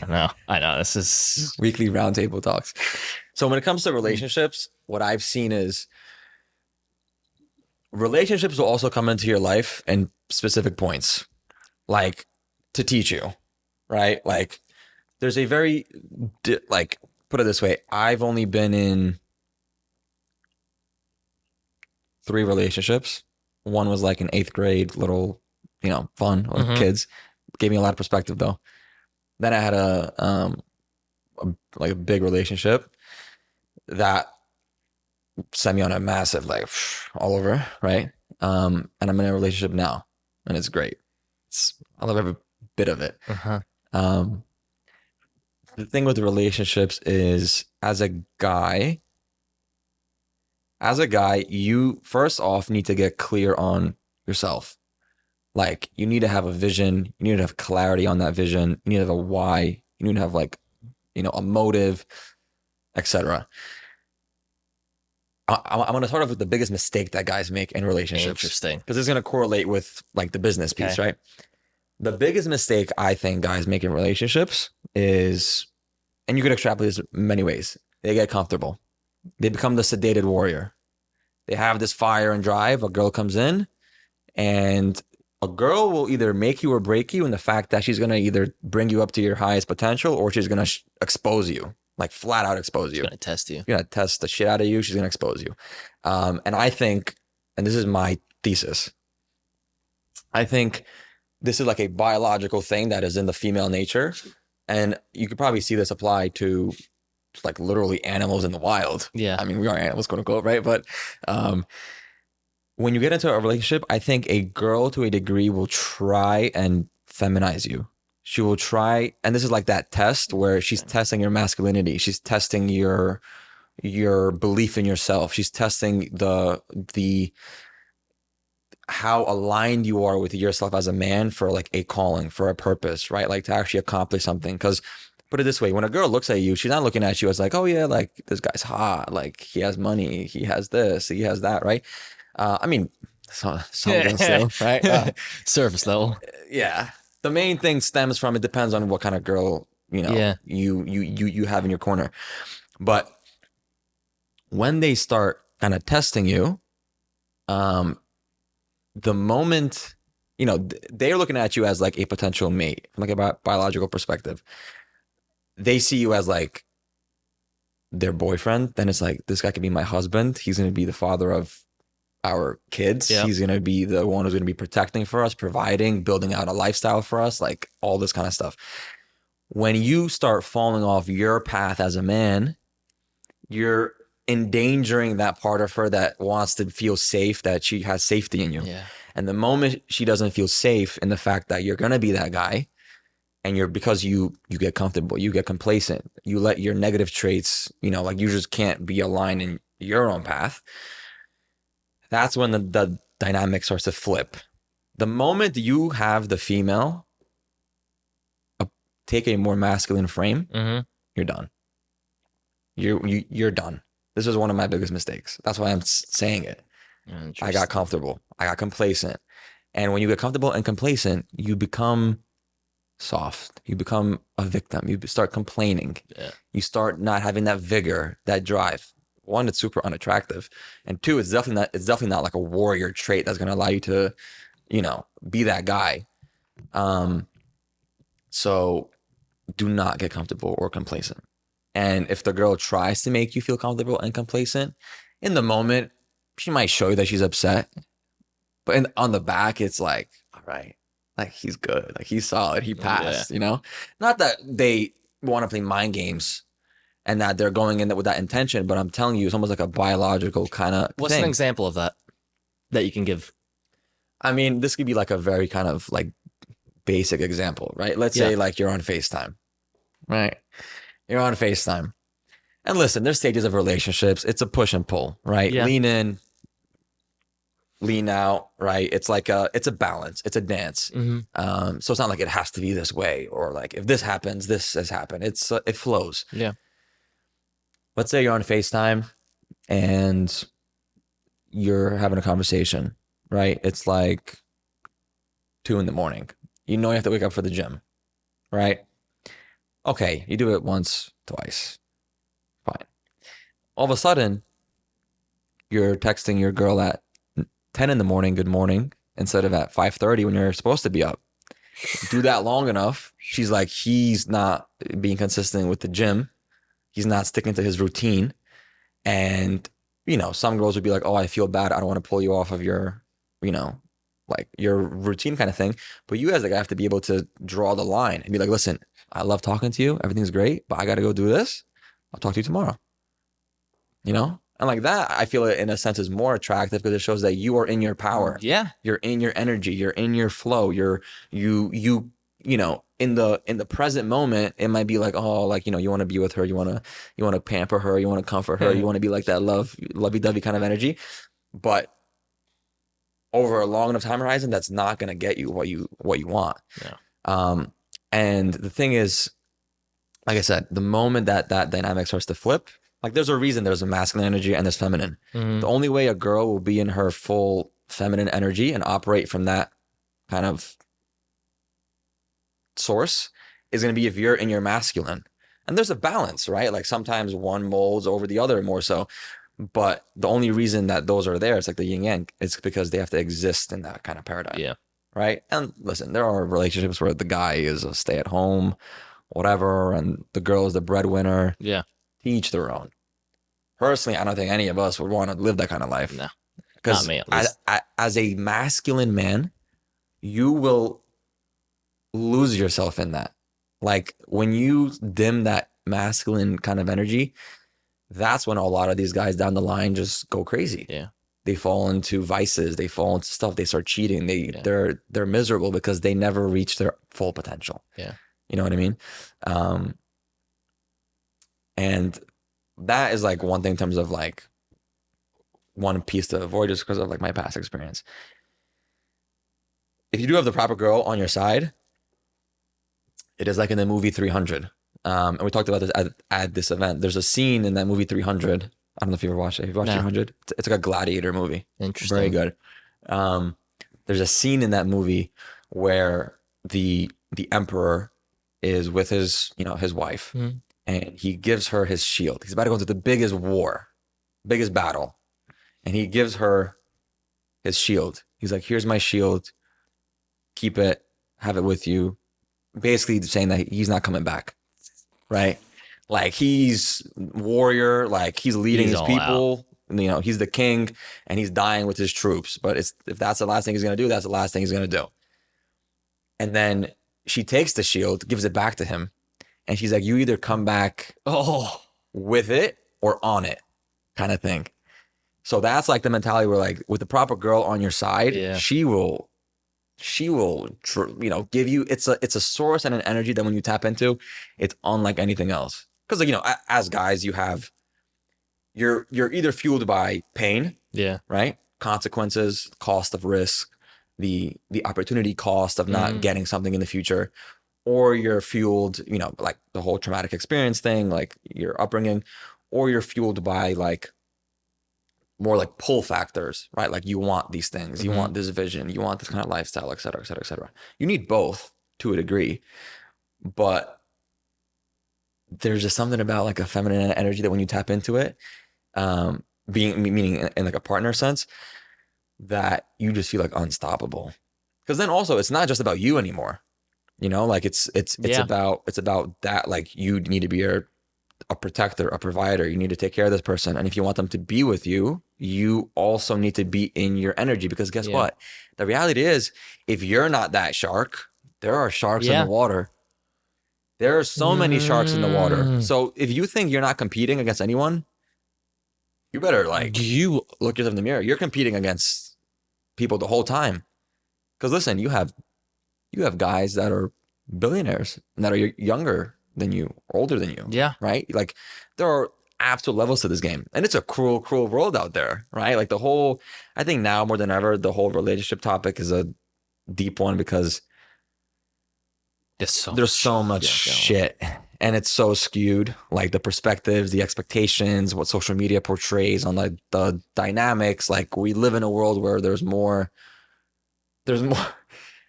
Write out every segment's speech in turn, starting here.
I know. This is Weekly roundtable talks. So when it comes to relationships, what I've seen is relationships will also come into your life in specific points, like to teach you, right? Like there's a very like put it this way, I've only been in 3 relationships. One was like an 8th grade little, fun like hmm kids. Gave me a lot of perspective though. Then I had like a big relationship that sent me on a massive like all over, right? And I'm in a relationship now, and it's great. I love every bit of it. uh-huh. Um, the thing with relationships is, as a guy, you first off need to get clear on yourself. Like you need to have a vision. You need to have clarity on that vision. You need to have a why. You need to have like, a motive, etc. I'm going to start off with the biggest mistake that guys make in relationships Interesting. because it's going to correlate with like the business piece, Okay. right? The biggest mistake I think guys make in relationships is, and you could extrapolate this many ways. They get comfortable. They become the sedated warrior. They have this fire and drive. A girl comes in, and a girl will either make you or break you in the fact that she's going to either bring you up to your highest potential or she's going to expose you, like flat out expose It's you. gonna test you. She's going to test the shit out of you. She's going to expose you. And I think, and this is my thesis, I think this is like a biological thing that is in the female nature. And you could probably see this apply to like literally animals in the wild. Yeah. I mean, we are animals, quote unquote, right? But um, when you get into a relationship, I think a girl to a degree will try and feminize you. She will try, and this is like that test where she's testing your masculinity. She's testing your belief in yourself. She's testing the how aligned you are with yourself as a man for like a calling, for a purpose, right? Like to actually accomplish something. Because put it this way, when a girl looks at you, she's not looking at you as like, oh yeah, like this guy's hot, like he has money, he has this, he has that, right? I mean, some of them still, right? Surface level. Yeah. The main thing stems from, it depends on what kind of girl Yeah. you have in your corner. But when they start kind of testing you, um, the moment they're looking at you as like a potential mate from like a biological perspective, they see you as like their boyfriend, then it's like this guy could be my husband. He's going to be the father of our kids. Yeah. He's going to be the one who's going to be protecting for us, providing, building out a lifestyle for us, like all this kind of stuff. When you start falling off your path as a man, you're endangering that part of her that wants to feel safe, that she has safety in you. Yeah. And the moment she doesn't feel safe in the fact that you're going to be that guy, and you're, because you get comfortable, you get complacent, you let your negative traits, like you just can't be aligned in your own path, that's when the dynamic starts to flip. The moment you have the female uh, take a more masculine frame, hmm you're done. You're done. This was one of my biggest mistakes. That's why I'm saying it. I got Interesting. comfortable. I got complacent. And when you get comfortable and complacent, you become soft. You become a victim. You start complaining. Yeah. You start not having that vigor, that drive. One, it's super unattractive, and two, it's definitely not like a warrior trait that's going to allow you to, be that guy. Um, so do not get comfortable or complacent. And if the girl tries to make you feel comfortable and complacent, in the moment, she might show you that she's upset, but on the back, it's like, all right, like he's good, like he's solid, he Yeah. passed. Not that they want to play mind games and that they're going in with that intention, but I'm telling you, it's almost like a biological kind of What's an thing. example of that you can give? I mean, this could be like a very kind of like basic example, right? Let's Yeah. say like you're on FaceTime, right? You're on FaceTime. And listen, there's stages of relationships. It's a push and pull, right? Yeah. Lean in, lean out, right? It's a balance. It's a dance. hmm So it's not like it has to be this way, or like if this happens, this has happened. It flows. Yeah. Let's say you're on FaceTime and you're having a conversation, right? It's like 2 in the morning. You know you have to wake up for the gym, right? Okay, you do it once, twice, fine. All of a sudden, you're texting your girl at 10 in the morning, good morning, instead of at 5:30 when you're supposed to be up. Do that long enough, she's like, he's not being consistent with the gym. He's not sticking to his routine. And, some girls would be like, oh, I feel bad. I don't want to pull you off of your, you know, like your routine kind of thing. But you as the guy have to be able to draw the line and be like, listen, I love talking to you. Everything's great, but I got to go do this. I'll talk to you tomorrow. And like that, I feel it in a sense is more attractive because it shows that you are in your power. Yeah. You're in your energy. You're in your flow. In the present moment, it might be like, oh, like, you want to be with her. You want to pamper her. You want to comfort her. You want to be like that lovey-dovey kind of energy. But over a long enough time horizon, that's not going to get you what you want. Yeah. And the thing is, like I said, the moment that dynamic starts to flip, like there's a reason there's a masculine energy and there's feminine. The only way a girl will be in her full feminine energy and operate from that kind of source is going to be if you're in your masculine. And there's a balance, right? Like sometimes one molds over the other more so. But the only reason that those are there, it's like the yin yang, it's because they have to exist in that kind of paradigm. Yeah. Right. And listen, there are relationships where the guy is a stay at home, whatever, and the girl is the breadwinner. Yeah. Each their own. Personally, I don't think any of us would want to live that kind of life. No. Because Not me, at least. as a masculine man, you will lose yourself in that. Like when you dim that masculine kind of energy, that's when a lot of these guys down the line just go crazy. Yeah. They fall into vices, they fall into stuff, they start cheating, Yeah. they're miserable because they never reach their full potential. Yeah. You know what I mean? And that is like one thing in terms of like one piece to avoid just because of like my past experience. If you do have the proper girl on your side, it is like in the movie 300. And we talked about this at this event. There's a scene in that movie 300. I don't know if you ever watched it. Have you watched No. 300? It's like a gladiator movie. Interesting. Very good. There's a scene in that movie where the emperor is with his wife, and he gives her his shield. He's about to go into the biggest war, biggest battle, and he gives her his shield. He's like, "Here's my shield. Keep it. Have it with you." Basically saying that he's not coming back, right? Like he's warrior, like he's leading He's his all people. He's the king, and he's dying with his troops. But if that's the last thing he's gonna do, that's the last thing he's gonna do. And then she takes the shield, gives it back to him, and she's like, "You either come back Oh. with it or on it," kind of thing. So that's like the mentality where, like, with the proper girl on your side, Yeah. she will give you, it's a source and an energy that when you tap into, it's unlike anything else. Because as guys, you're either fueled by pain, Yeah. right? Consequences, cost of risk, the opportunity cost of not getting something in the future, or you're fueled, like the whole traumatic experience thing, like your upbringing, or you're fueled by like more like pull factors, right? Like you want these things, you want this vision, you want this kind of lifestyle, et cetera, et cetera, et cetera. You need both to a degree, but there's just something about like a feminine energy that when you tap into it, meaning in like a partner sense, that you just feel like unstoppable. Because then also it's not just about you anymore. Like it's Yeah. about that, like you need to be a protector, a provider. You need to take care of this person. And if you want them to be with you, you also need to be in your energy, because guess Yeah. what? The reality is, if you're not that shark, there are sharks in Yeah. the water. There are so many sharks in the water. So if you think you're not competing against anyone, you better like You. look yourself in the mirror. You're competing against people the whole time. Because listen, you have guys that are billionaires and that are younger than you, older than you. Yeah. Right? Like there are absolute levels to this game. And it's a cruel, cruel world out there, right? Like I think now more than ever, the whole relationship topic is a deep one because there's so much shit and it's so skewed. Like the perspectives, the expectations, what social media portrays on the dynamics. Like we live in a world where there's more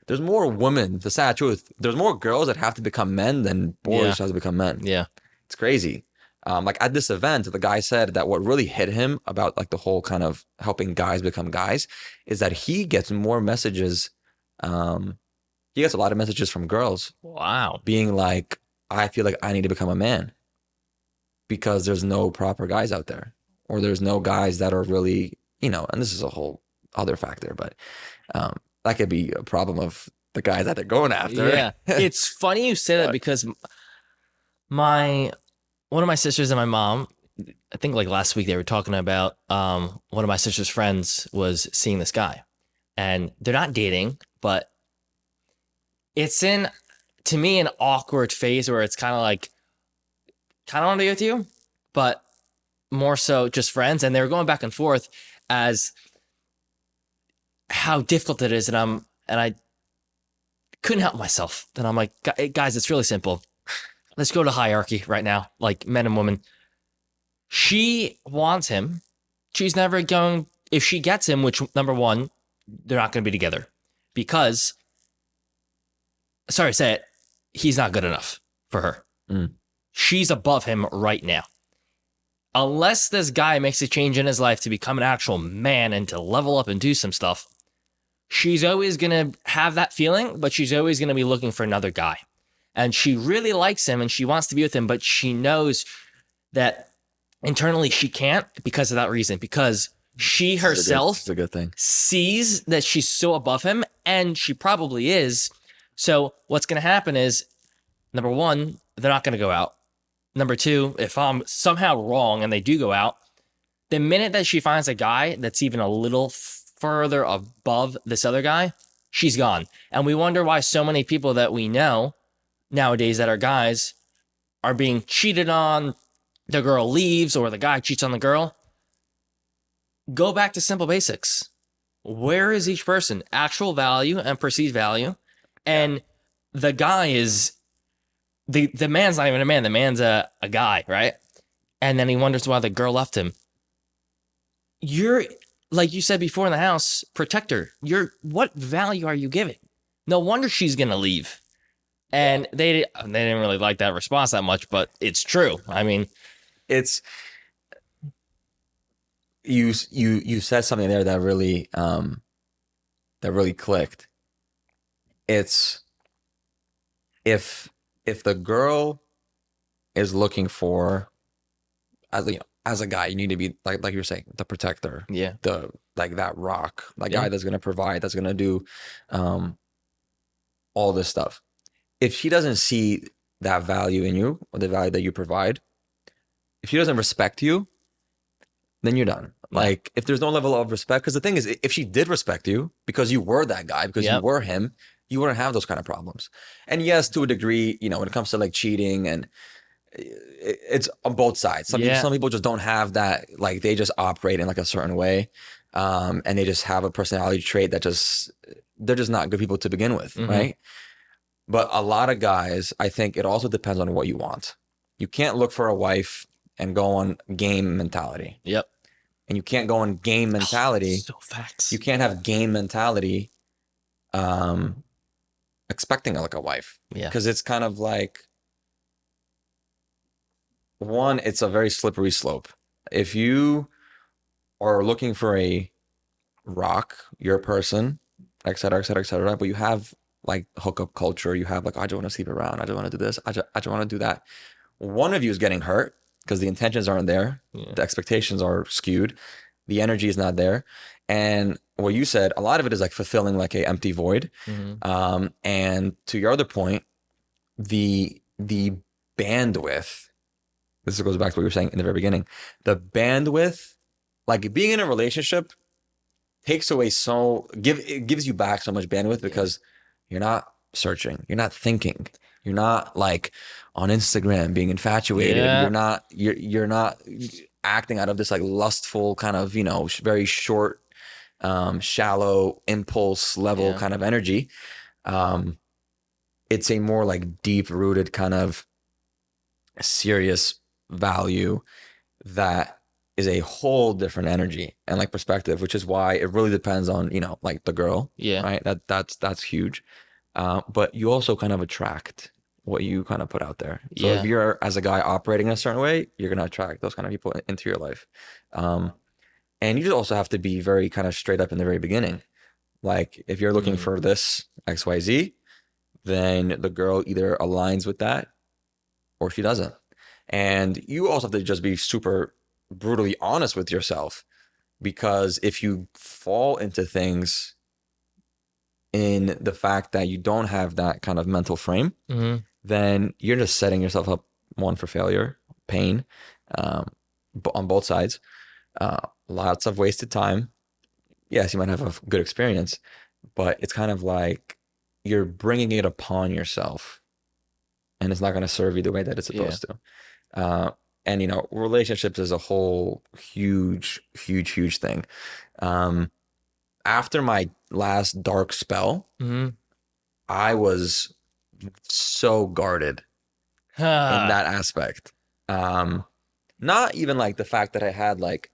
There's more women. The sad truth. There's more girls that have to become men than Yeah. boys have to become men. Yeah. It's crazy. Like at this event, the guy said that what really hit him about like the whole kind of helping guys become guys is that he gets more messages. Um, he gets a lot of messages from girls Wow. being like, I feel like I need to become a man because there's no proper guys out there, or there's no guys that are really, and this is a whole other factor, but that could be a problem of the guys that they're going after. Yeah. It's funny you say that But because my one of my sisters and my mom, I think like last week they were talking about one of my sister's friends was seeing this guy. And they're not dating, but it's in to me an awkward phase where it's kind of want to be with you, but more so just friends. And they were going back and forth as how difficult it is. And I couldn't help myself. And I'm like, guys, it's really simple. Let's go to hierarchy right now, like men and women. She wants him. She's never going, if she gets him, which number one, they're not going to be together because, sorry to say it, he's not good enough for her. Mm. She's above him right now. Unless this guy makes a change in his life to become an actual man and to level up and do some stuff, she's always going to have that feeling, but she's always going to be looking for another guy. And she really likes him and she wants to be with him, but she knows that internally she can't because of that reason, because she herself it's a good thing. sees that she's so above him, and she probably is. So what's going to happen is, number one, they're not going to go out. Number two, if I'm somehow wrong and they do go out, the minute that she finds a guy that's even a little further above this other guy, she's gone. And we wonder why so many people that we know nowadays that are guys are being cheated on, the girl leaves or the guy cheats on the girl. Go back to simple basics. Where is each person? Actual value and perceived value. And the guy is the man's not even a man. The man's a guy, right? And then he wonders why the girl left him. You're, like you said before in the house, protector. What value are you giving? No wonder she's gonna leave. And they didn't really like that response that much, but it's true. I mean, It's you said something there that really clicked. It's if the girl is looking for, as a guy, you need to be like you were saying, the protector, yeah, the like that rock, that Yeah. guy that's gonna provide, that's gonna do um all this stuff. If she doesn't see that value in you or the value that you provide, if she doesn't respect you, then you're done. Yeah. Like if there's no level of respect, because the thing is, if she did respect you because you were that guy, because you Yep. were him, you wouldn't have those kind of problems. And yes, to a degree, when it comes to like cheating and it's on both sides. Yeah. Some people just don't have that, like they just operate in like a certain way. And they just have a personality trait that they're just not good people to begin with, Mhm. right? But a lot of guys, I think it also depends on what you want. You can't look for a wife and go on game mentality. Yep. And you can't go on game mentality. So facts. You can't have game mentality expecting like a wife. Yeah. Because it's kind of like, one, it's a very slippery slope. If you are looking for a rock, your person, et cetera, et cetera, et cetera, but you have like hookup culture, you have like, I just want to sleep around, I just want to do this, I just want to do that. One of you is getting hurt because the intentions aren't there, Yeah. the expectations are skewed, the energy is not there. And what you said, a lot of it is like fulfilling like a empty void. Mhm. And to your other point, the bandwidth, this goes back to what you were saying in the very beginning, the bandwidth, like being in a relationship takes away it gives you back so much bandwidth because you're not searching, you're not thinking, you're not like on Instagram being infatuated, Yeah. you're not acting out of this like lustful kind of, very short, shallow impulse level Yeah. kind of energy. It's a more like deep rooted kind of serious value that is a whole different energy and like perspective, which is why it really depends on, like the girl, Yeah. right? That's huge. But you also kind of attract what you kind of put out there. So if Yeah. you're as a guy operating in a certain way, you're gonna attract those kind of people into your life. Um, and you just also have to be very kind of straight up in the very beginning. Like if you're looking Mm. for this XYZ, then the girl either aligns with that or she doesn't. And you also have to just be super brutally honest with yourself because if you fall into things in the fact that you don't have that kind of mental frame, Mm. then you're just setting yourself up one for failure, pain, um, on both sides. Lots of wasted time. Yes, you might have a good experience, but it's kind of like you're bringing it upon yourself, and it's not going to serve you the way that it's Yeah. supposed to. Uh, and relationships is a whole huge, huge, huge thing. Um, After my last dark spell, Mm. I was so guarded in Ha. that aspect. Um, Not even like the fact that I had like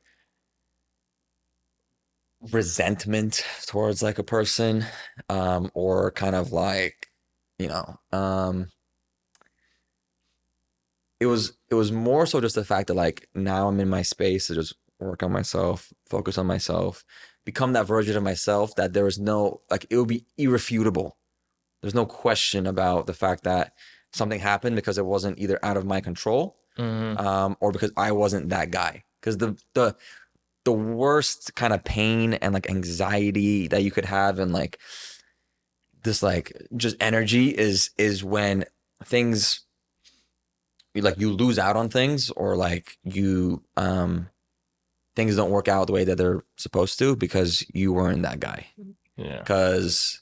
resentment towards like a person, or kind of like, you know, it was more so just the fact that like now I'm in my space to just work on myself, focus on myself, become that version of myself that there was no like it would be irrefutable. There's no question about the fact that something happened because it wasn't either out of my control, Mm. or because I wasn't that guy. Because the worst kind of pain and like anxiety that you could have and like this like just energy is when things you lose out on things or like you things don't work out the way that they're supposed to because you weren't that guy. Yeah. Because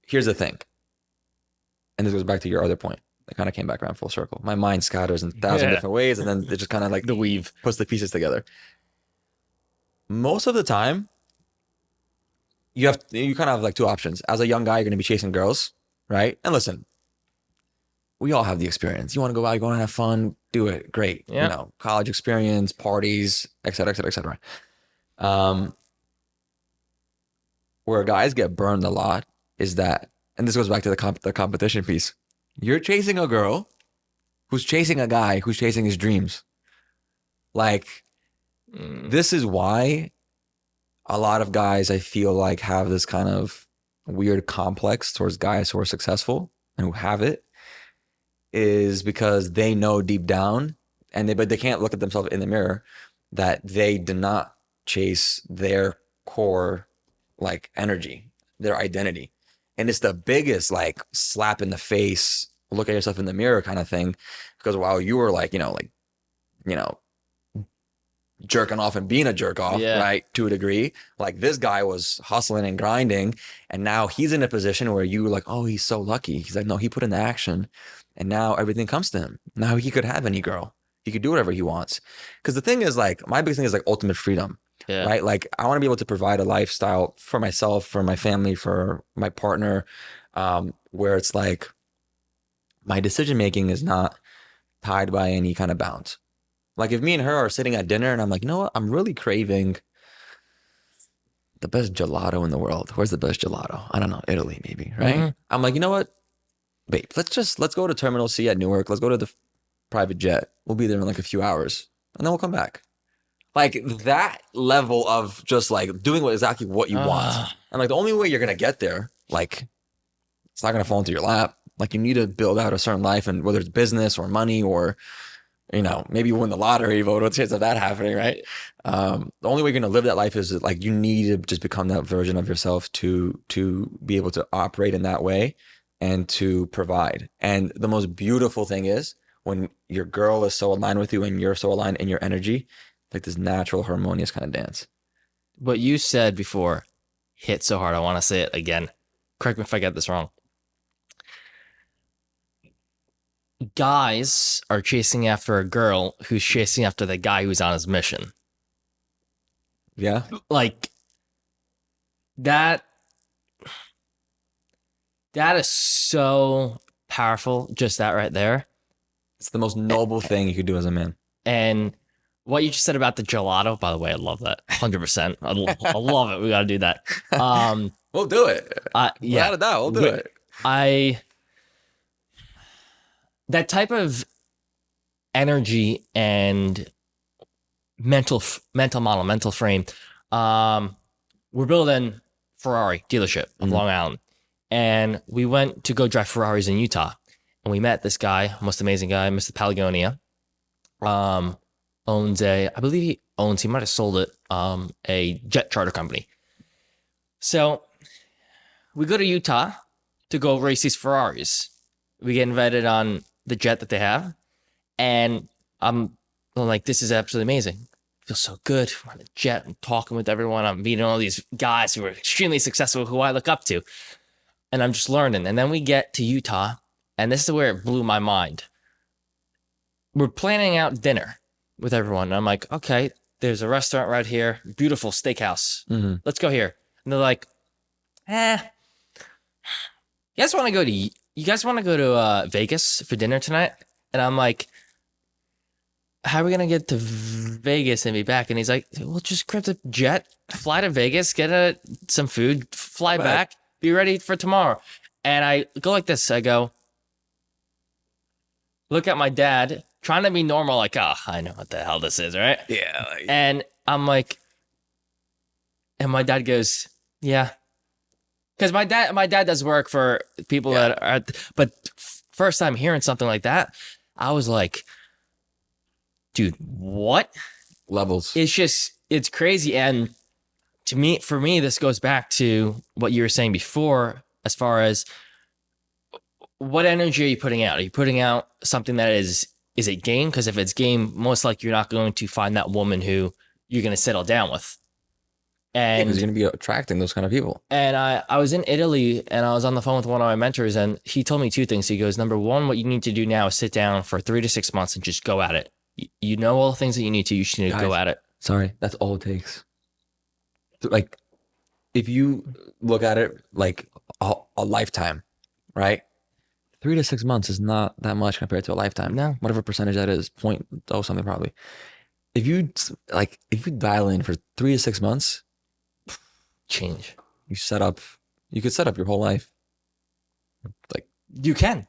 here's the thing, and this goes back to your other point. It kind of came back around full circle. My mind scatters in 1,000 Yeah. different ways, and then it just kind of like The weave. puts the pieces together. Most of the time, you kind of have like two options. As a young guy, you're going to be chasing girls, right? And listen, we all have the experience. You want to go out, you want to have fun, do it. Great. Yeah. College experience, parties, et cetera, et cetera, et cetera. Um, where guys get burned a lot is that, and this goes back to the competition piece. You're chasing a girl who's chasing a guy who's chasing his dreams. Like, Mm. this is why a lot of guys I feel like have this kind of weird complex towards guys who are successful and who have it is because they know deep down but they can't look at themselves in the mirror that they do not chase their core like energy, their identity. And it's the biggest like slap in the face, look at yourself in the mirror kind of thing. Because while you were like, you know, jerking off and being a jerk off, Yeah. right? To a degree. Like this guy was hustling and grinding, and now he's in a position where you were like, oh, he's so lucky. He's like, no, he put in the action, and now everything comes to him. Now he could have any girl. He could do whatever he wants. Because the thing is, like, my biggest thing is like ultimate freedom, Yeah. right? Like, I want to be able to provide a lifestyle for myself, for my family, for my partner, where it's like my decision making is not tied by any kind of bounds. Like if me and her are sitting at dinner and I'm like, you know what? I'm really craving the best gelato in the world. Where's the best gelato? I don't know, Italy maybe, right? Mm. I'm like, you know what, babe, let's go to Terminal C at Newark. Let's go to the private jet. We'll be there in like a few hours, and then we'll come back. Like that level of just like doing exactly what you want, Ah. and like the only way you're gonna get there, like it's not gonna fall into your lap. Like you need to build out a certain life, and whether it's business or money or maybe you win the lottery, but what's the chance of that happening, right? The only way you're gonna live that life is like you need to just become that version of yourself to be able to operate in that way and to provide. And the most beautiful thing is when your girl is so aligned with you and you're so aligned in your energy, like this natural, harmonious kind of dance. What you said before hit so hard. I want to say it again. Correct me if I get this wrong. Guys are chasing after a girl who's chasing after the guy who's on his mission. Yeah, Like that that is so powerful, just that right there. it's the most noble thing you could do as a man. And what you just said about the gelato, by the way, I love that. 100%. I love it. We got to do that. We'll do it. Yeah. Without a doubt, we'll do it. I that type of energy and mental frame. We're building Ferrari dealership of Mhm. Long Island, and we went to go drive Ferraris in Utah, and we met this guy, most amazing guy, Mr. Palagonia. Owns I believe he might have sold it, a jet charter company. So we go to Utah to go race these Ferraris. We get invited on the jet that they have, and I'm like, this is absolutely amazing. I feel so good. We're on a jet. I'm talking with everyone. I'm meeting all these guys who are extremely successful, who I look up to, and I'm just learning. And then we get to Utah, and this is where it blew my mind. We're planning out dinner with everyone. And I'm like, okay, there's a restaurant right here, beautiful steakhouse. Mm-hmm. Let's go here. And they're like, you guys want to go to Vegas for dinner tonight? And I'm like, how are we gonna get to Vegas and be back? And he's like, well, just grab the jet, fly to Vegas, get some food, fly back, be ready for tomorrow. And I go like this. I go, look at my dad, trying to be normal, like, oh, I know what the hell this is, right? Yeah. And I'm like, and my dad goes, yeah. Because my dad does work for people that are, but first time hearing something like that, I was like, dude, what? Levels. It's crazy. And for me, this goes back to what you were saying before, as far as what energy are you putting out? Are you putting out something that is it game? Because if it's game, most likely you're not going to find that woman who you're going to settle down with. And because you're going to be attracting those kind of people. And I was in Italy, and I was on the phone with one of my mentors, and he told me two things. He goes, number one, what you need to do now is sit down for 3 to 6 months and just go at it. You know all the things that you need to. You should need to go at it. Sorry, that's all it takes. Like, if you look at it like a lifetime, right? 3 to 6 months is not that much compared to a lifetime. No. Whatever percentage that is, point oh something probably. If you dial in for 3 to 6 months, change. You could set up your whole life. Like, you can,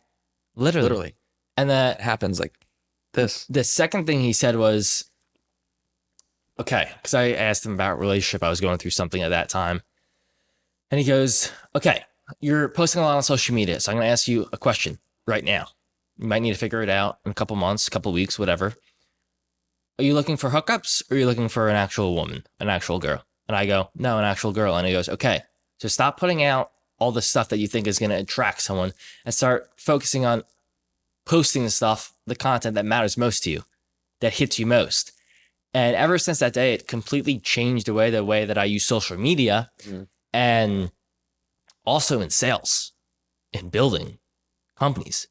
literally. And it happens like this. The second thing he said was, okay, because I asked him about relationship. I was going through something at that time. And he goes, okay, you're posting a lot on social media. So I'm going to ask you a question right now. You might need to figure it out in a couple months, a couple weeks, whatever. Are you looking for hookups, or are you looking for an actual woman, an actual girl? And I go, no, an actual girl. And he goes, okay, so stop putting out all the stuff that you think is going to attract someone and start focusing on posting the stuff, the content that matters most to you, that hits you most. And ever since that day, it completely changed the way that I use social media, and also in sales, in building companies.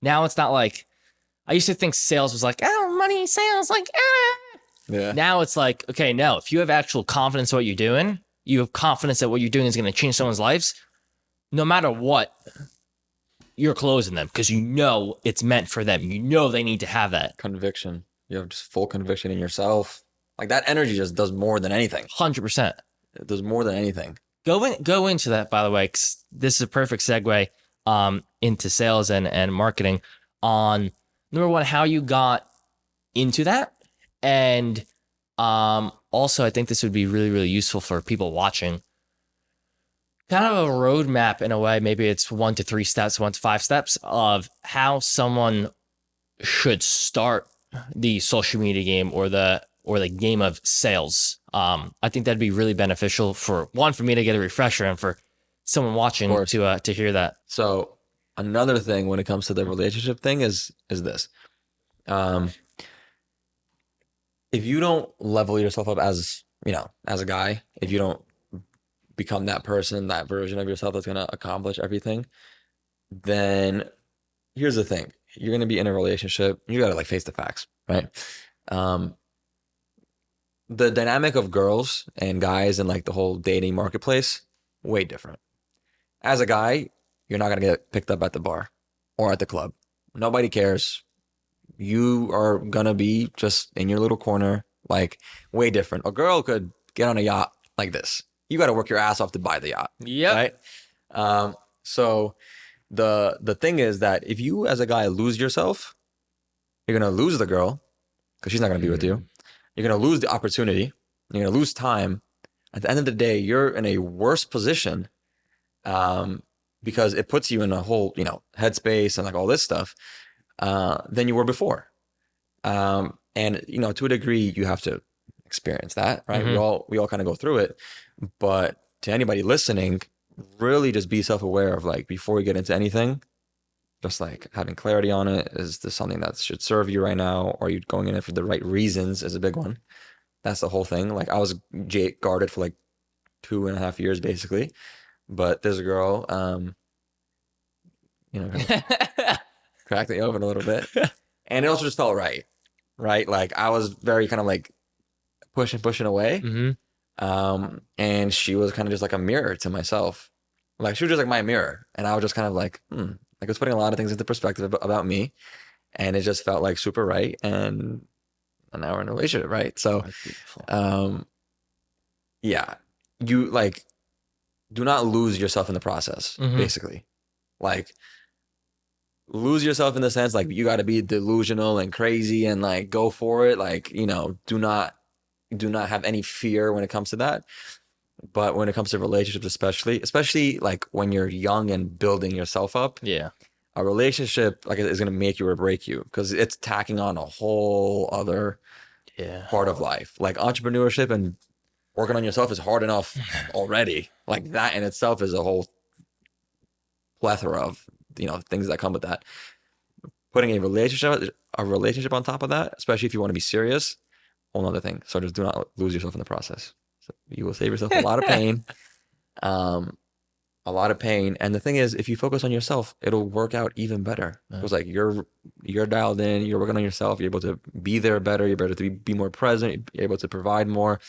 Now it's not like, I used to think sales was like, oh, money, sales, like, Yeah. Now it's like, okay, no, if you have actual confidence in what you're doing, you have confidence that what you're doing is going to change someone's lives, no matter what, you're closing them because you know it's meant for them. You know they need to have that. Conviction. You have just full conviction in yourself. Like, that energy just does more than anything. 100%. It does more than anything. Go into that, by the way, 'cause this is a perfect segue into sales and marketing on, number one, how you got into that. And also, I think this would be really, really useful for people watching. Kind of a roadmap in a way. Maybe it's 1 to 3 steps, 1 to 5 steps of how someone should start the social media game or the game of sales. I think that'd be really beneficial for me to get a refresher, and for someone watching to hear that. So another thing when it comes to the relationship thing is this. If you don't level yourself up as a guy, if you don't become that person, that version of yourself that's going to accomplish everything, then here's the thing. You're going to be in a relationship. You got to face the facts, right? The dynamic of girls and guys and the whole dating marketplace, way different. As a guy, you're not going to get picked up at the bar or at the club. Nobody cares. You are going to be just in your little corner Like way different. A girl could get on a yacht like this. You got to work your ass off to buy the yacht, Yep. right? So the thing is that if you as a guy lose yourself, you're gonna lose the girl because she's not gonna be with you. You're gonna lose the opportunity. You're gonna lose time. At the end of the day, you're in a worse position because it puts you in a whole, headspace and like all this stuff than you were before. And to a degree, you have to experience that, right? We all kind of go through it. But to anybody listening, really just be self-aware of like before you get into anything, just like having clarity on it. Is this something that should serve you right now? Or are you going in it for the right reasons is a big one. That's the whole thing. Like I was guarded for like 2.5 years basically. But this girl, kind of cracked me open a little bit. And it also just felt right. Right. Like I was very kind of like pushing away. And she was kind of just like a mirror to myself. Like she was just like my mirror. And I was just kind of like, like I was putting a lot of things into perspective about me. And it just felt like super right. And now we're in a relationship, right? So yeah. You like do not lose yourself in the process, basically. Like lose yourself in the sense like you got to be delusional and crazy and like go for it. Like, do not have any fear when it comes to that. But when it comes to relationships, especially like when you're young and building yourself up, Yeah. a relationship like is going to make you or break you because it's tacking on a whole other part of life. Like entrepreneurship and working on yourself is hard enough already. Like that in itself is a whole plethora of things that come with that. Putting a relationship on top of that, especially if you want to be serious, whole other thing. So just do not lose yourself in the process. So you will save yourself a lot of pain. A lot of pain. And the thing is, if you focus on yourself, it'll work out even better. Because like you're dialed in, you're working on yourself, you're able to be there better, you're able to be more present, you're able to provide more.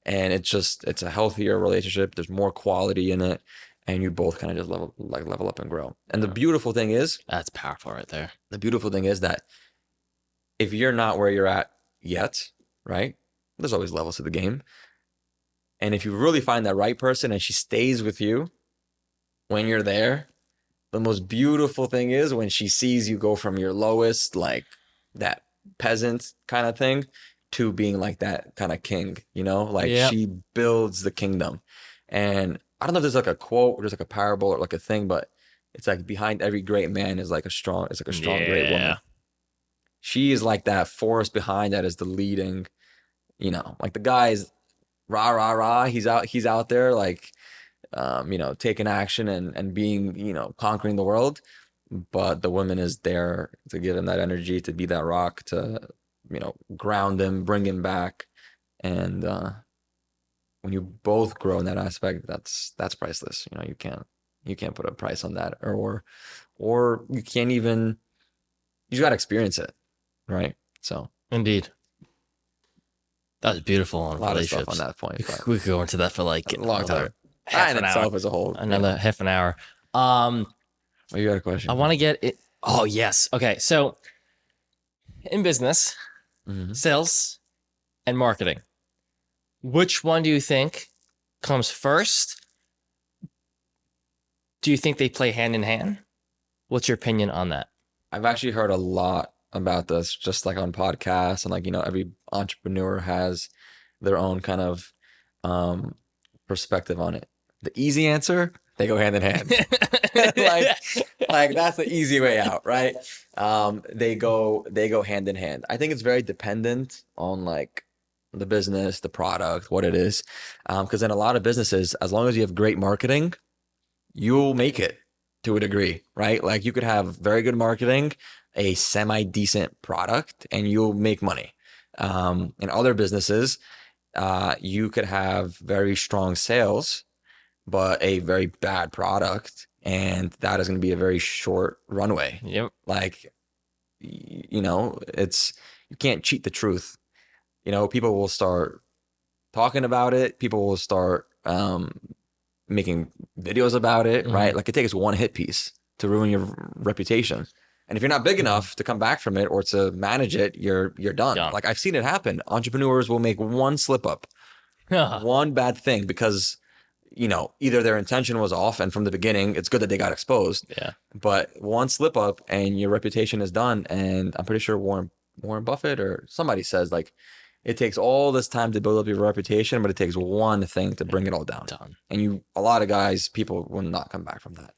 And it's a healthier relationship. There's more quality in it. And you both kind of just level up and grow. And the beautiful thing is, That's powerful right there. the beautiful thing is that if you're not where you're at yet, right? There's always levels to the game. And if you really find that right person and she stays with you when you're there, the most beautiful thing is when she sees you go from your lowest, like that peasant kind of thing, to being like that kind of king, like she builds the kingdom. And I don't know if there's like a quote or there's like a parable or like a thing, but it's like behind every great man is like a strong, great woman. She is like that force behind that is the leading, like the guy's rah, rah, rah. He's out there like, taking action and being, conquering the world. But the woman is there to give him that energy, to be that rock, to, ground him, bring him back. And when you both grow in that aspect, that's priceless. You can't put a price on that, or you can't even. You just got to experience it, right? So Indeed. That was beautiful on a lot of stuff relationships. on that point. But We could go into that for like a long time. half That in an itself hour. as a whole. Another half an hour. Oh, you got a question? I want to get it. Oh, yes. Okay. So in business, sales and marketing, which one do you think comes first? Do you think they play hand in hand? What's your opinion on that? I've actually heard a lot about this, just like on podcasts, and like every entrepreneur has their own kind of perspective on it. The easy answer, they go hand in hand. like that's the easy way out, right? They go hand in hand. I think it's very dependent on like the business, the product, what it is. Because in a lot of businesses, as long as you have great marketing, you'll make it to a degree, right? Like you could have very good marketing, a semi-decent product, and you'll make money. In other businesses, you could have very strong sales, but a very bad product, and that is going to be a very short runway. Yep. Like, it's you can't cheat the truth. People will start talking about it. People will start making videos about it, right? Like it takes one hit piece to ruin your reputation. And if you're not big Mhm. enough to come back from it or to manage it, you're done. Done. Like I've seen it happen. Entrepreneurs will make one slip up, Yeah. one bad thing because either their intention was off and from the beginning it's good that they got exposed, Yeah. but one slip up and your reputation is done. And I'm pretty sure Warren Buffett or somebody says like it takes all this time to build up your reputation, but it takes one thing to bring it all down. Done. And a lot of guys, people will not come back from that,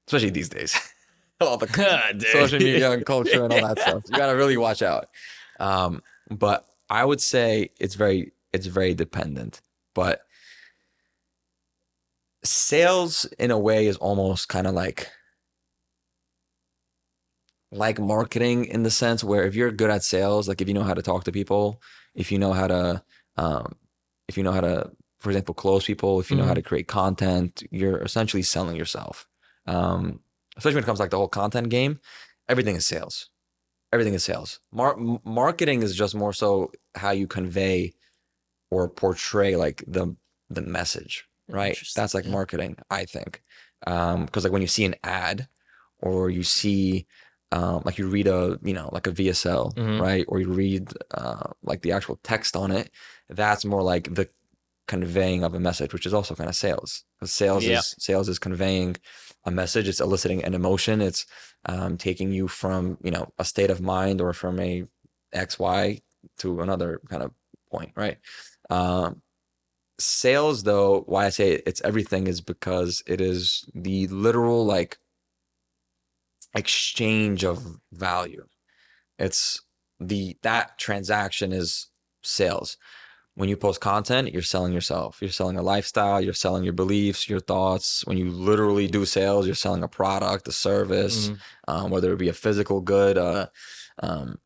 especially these days. All the social Dude. media and culture and all that stuff. You got to really watch out. But I would say it's very dependent. But sales in a way is almost kind of like marketing in the sense where if you're good at sales, like if you know how to talk to people, if you know how to, um, if you know how to, for example, close people, if you know how Mhm. to create content, you're essentially selling yourself. Especially when it comes to like the whole content game, everything is sales. Everything is sales. Marketing is just more so how you convey or portray like the message, right? Interesting. That's like Yeah. marketing, I think. Because like when you see an ad or you see like you read like a VSL, Hmm. right? Or you read like the actual text on it, that's more like the conveying of a message, which is also kind of sales. Because Yeah. sales is conveying a message, it's eliciting an emotion, it's taking you from a state of mind or from a XY to another kind of point, right? Um, Sales, though, why I say it's everything is because it is the literal like exchange of value. It's that transaction is sales. When you post content, you're selling yourself. You're selling a lifestyle. You're selling your beliefs, your thoughts. When you literally do sales, you're selling a product, a service, Hmm. whether it be a physical good, um,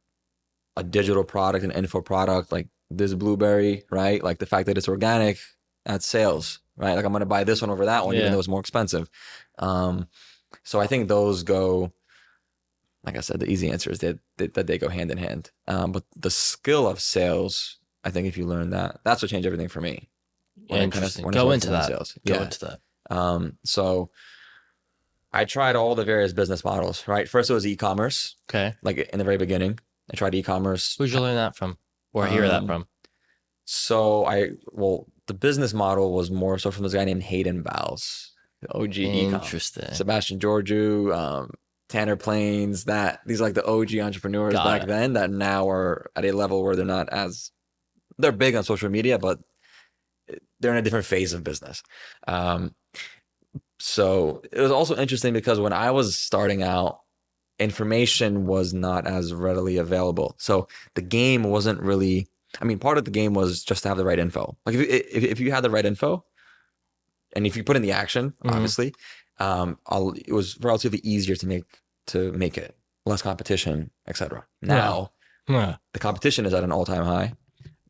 a digital product, an info product, like this blueberry, right? Like the fact that it's organic, that's sales, right? Like I'm gonna buy this one over that one, even though Yeah. it's more expensive. Um, so I think those go, like I said, the easy answer is that they go hand in hand. But the skill of sales, I think if you learn that, that's what changed everything for me Interesting. when I Go started into selling that. sales. Go Yeah. into that. So I tried all the various business models, right? First it was e-commerce, Okay. like in the very beginning. I tried e-commerce. Who'd you learn that from, or hear that Um, from? So the business model was more so from this guy named Hayden Bowles, the OG ecom, Interesting. Sebastian Georgiou, Tanner Plains. These are like the OG entrepreneurs Got back it. then that now are at a level where they're big on social media, but they're in a different phase of business. Um, so it was also interesting because when I was starting out, information was not as readily available. So the game wasn't really. I mean, part of the game was just to have the right info. Like if you had the right info, and if you put in the action, Hmm. obviously, it was relatively easier to make it, less competition, etc. Yeah. Now Yeah. the competition is at an all-time high,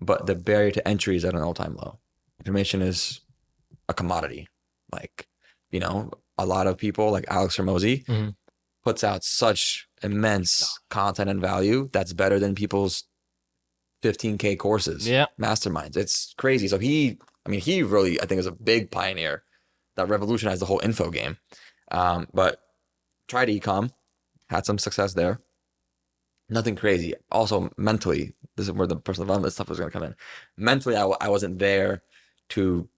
but the barrier to entry is at an all-time low. Information is a commodity. Like, a lot of people like Alex Hormozy Hmm. puts out such immense content and value that's better than people's 15K courses, Yeah. masterminds. It's crazy. So he really, I think, is a big pioneer that revolutionized the whole info game. But tried ecom, had some success there. Nothing crazy. Also, mentally, this is where the personal development stuff was going to come in. Mentally, I wasn't there to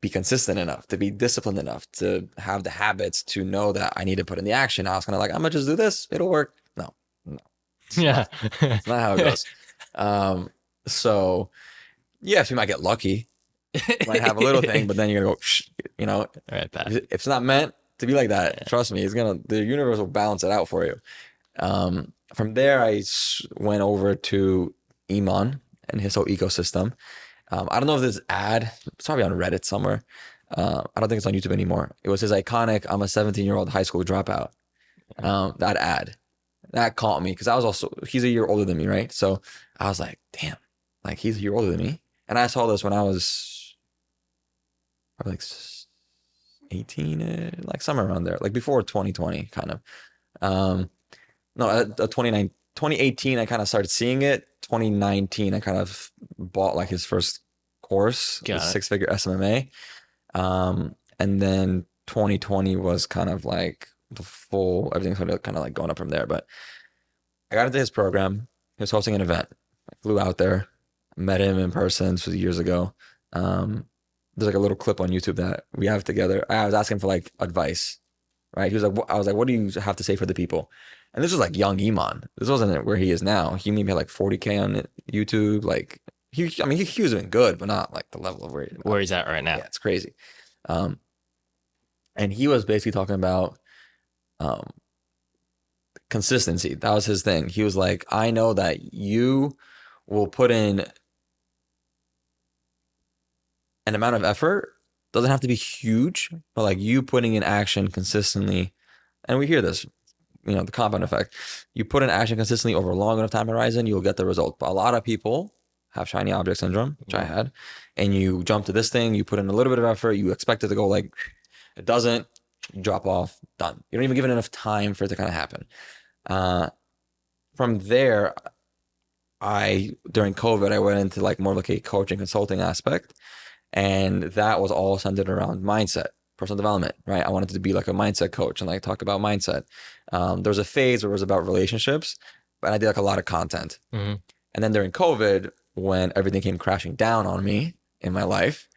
be consistent enough, to be disciplined enough, to have the habits to know that I need to put in the action. I was kind of like, I'm gonna just do this. It'll work. No, no, it's Yeah. not. It's not how it goes. Um, so yes, you might get lucky. You might have a little thing, but then you're gonna go, you know, Right back. if it's not meant to be like that, Yeah. trust me, the universe will balance it out for you. From there, went over to Iman and his whole ecosystem. I don't know if this ad, it's probably on Reddit somewhere. I don't think it's on YouTube anymore. It was his iconic, I'm a 17-year-old high school dropout. That ad, that caught me because he's a year older than me, right? So I was like, damn, like he's a year older than me. And I saw this when I was probably like 18, like somewhere around there, like before 2020, kind of. Um, no, 2018, I kind of started seeing it. 2019, I kind of bought like his first course, the Got it. six-figure SMMA. And then 2020 was kind of like the full everything started kind of like going up from there. But I got into his program. He was hosting an event. I flew out there, met him in person. This was years ago. Um, there's like a little clip on YouTube that we have together. I was asking for like advice, right? He was like, I was like, what do you have to say for the people? And this was like young Iman. This wasn't where he is now. He maybe had like 40K on YouTube. Like I mean, he was doing good, but not like the level of Where he's at right now. yeah, it's crazy. Um, and he was basically talking about um, consistency. That was his thing. He was like, I know that you will put in an amount of effort, doesn't have to be huge, but like you putting in action consistently. And we hear this, the compound effect. You put in action consistently over a long enough time horizon, you'll get the result. But a lot of people have shiny object syndrome, which I had, and you jump to this thing, you put in a little bit of effort, you expect it to go like, it doesn't, you drop off, done. You don't even give it enough time for it to kind of happen. Uh, from there, during COVID, I went into like more like a coaching consulting aspect. And that was all centered around mindset, personal development, right? I wanted to be like a mindset coach and like talk about mindset. There was a phase where it was about relationships, but I did like a lot of content. Mm-hmm. And then during COVID, when everything came crashing down on me in my life,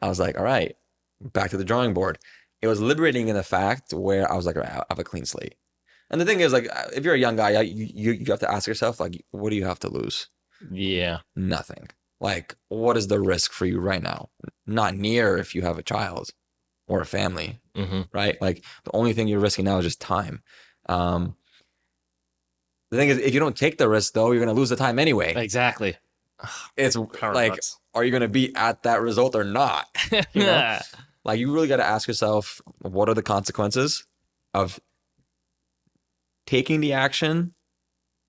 I was like, all right, back to the drawing board. It was liberating in the fact where I was like, all right, I have a clean slate. And the thing is, like, if you're a young guy, you have to ask yourself, like, what do you have to lose? Yeah. Nothing. Like, what is the risk for you right now? Not near if you have a child or a family, Mm-hmm. right? Like, the only thing you're risking now is just time. Um, the thing is, if you don't take the risk, though, you're going to lose the time anyway. Exactly. It's Power like, nuts. are you going to be at that result or not? You know, like, you really got to ask yourself, what are the consequences of taking the action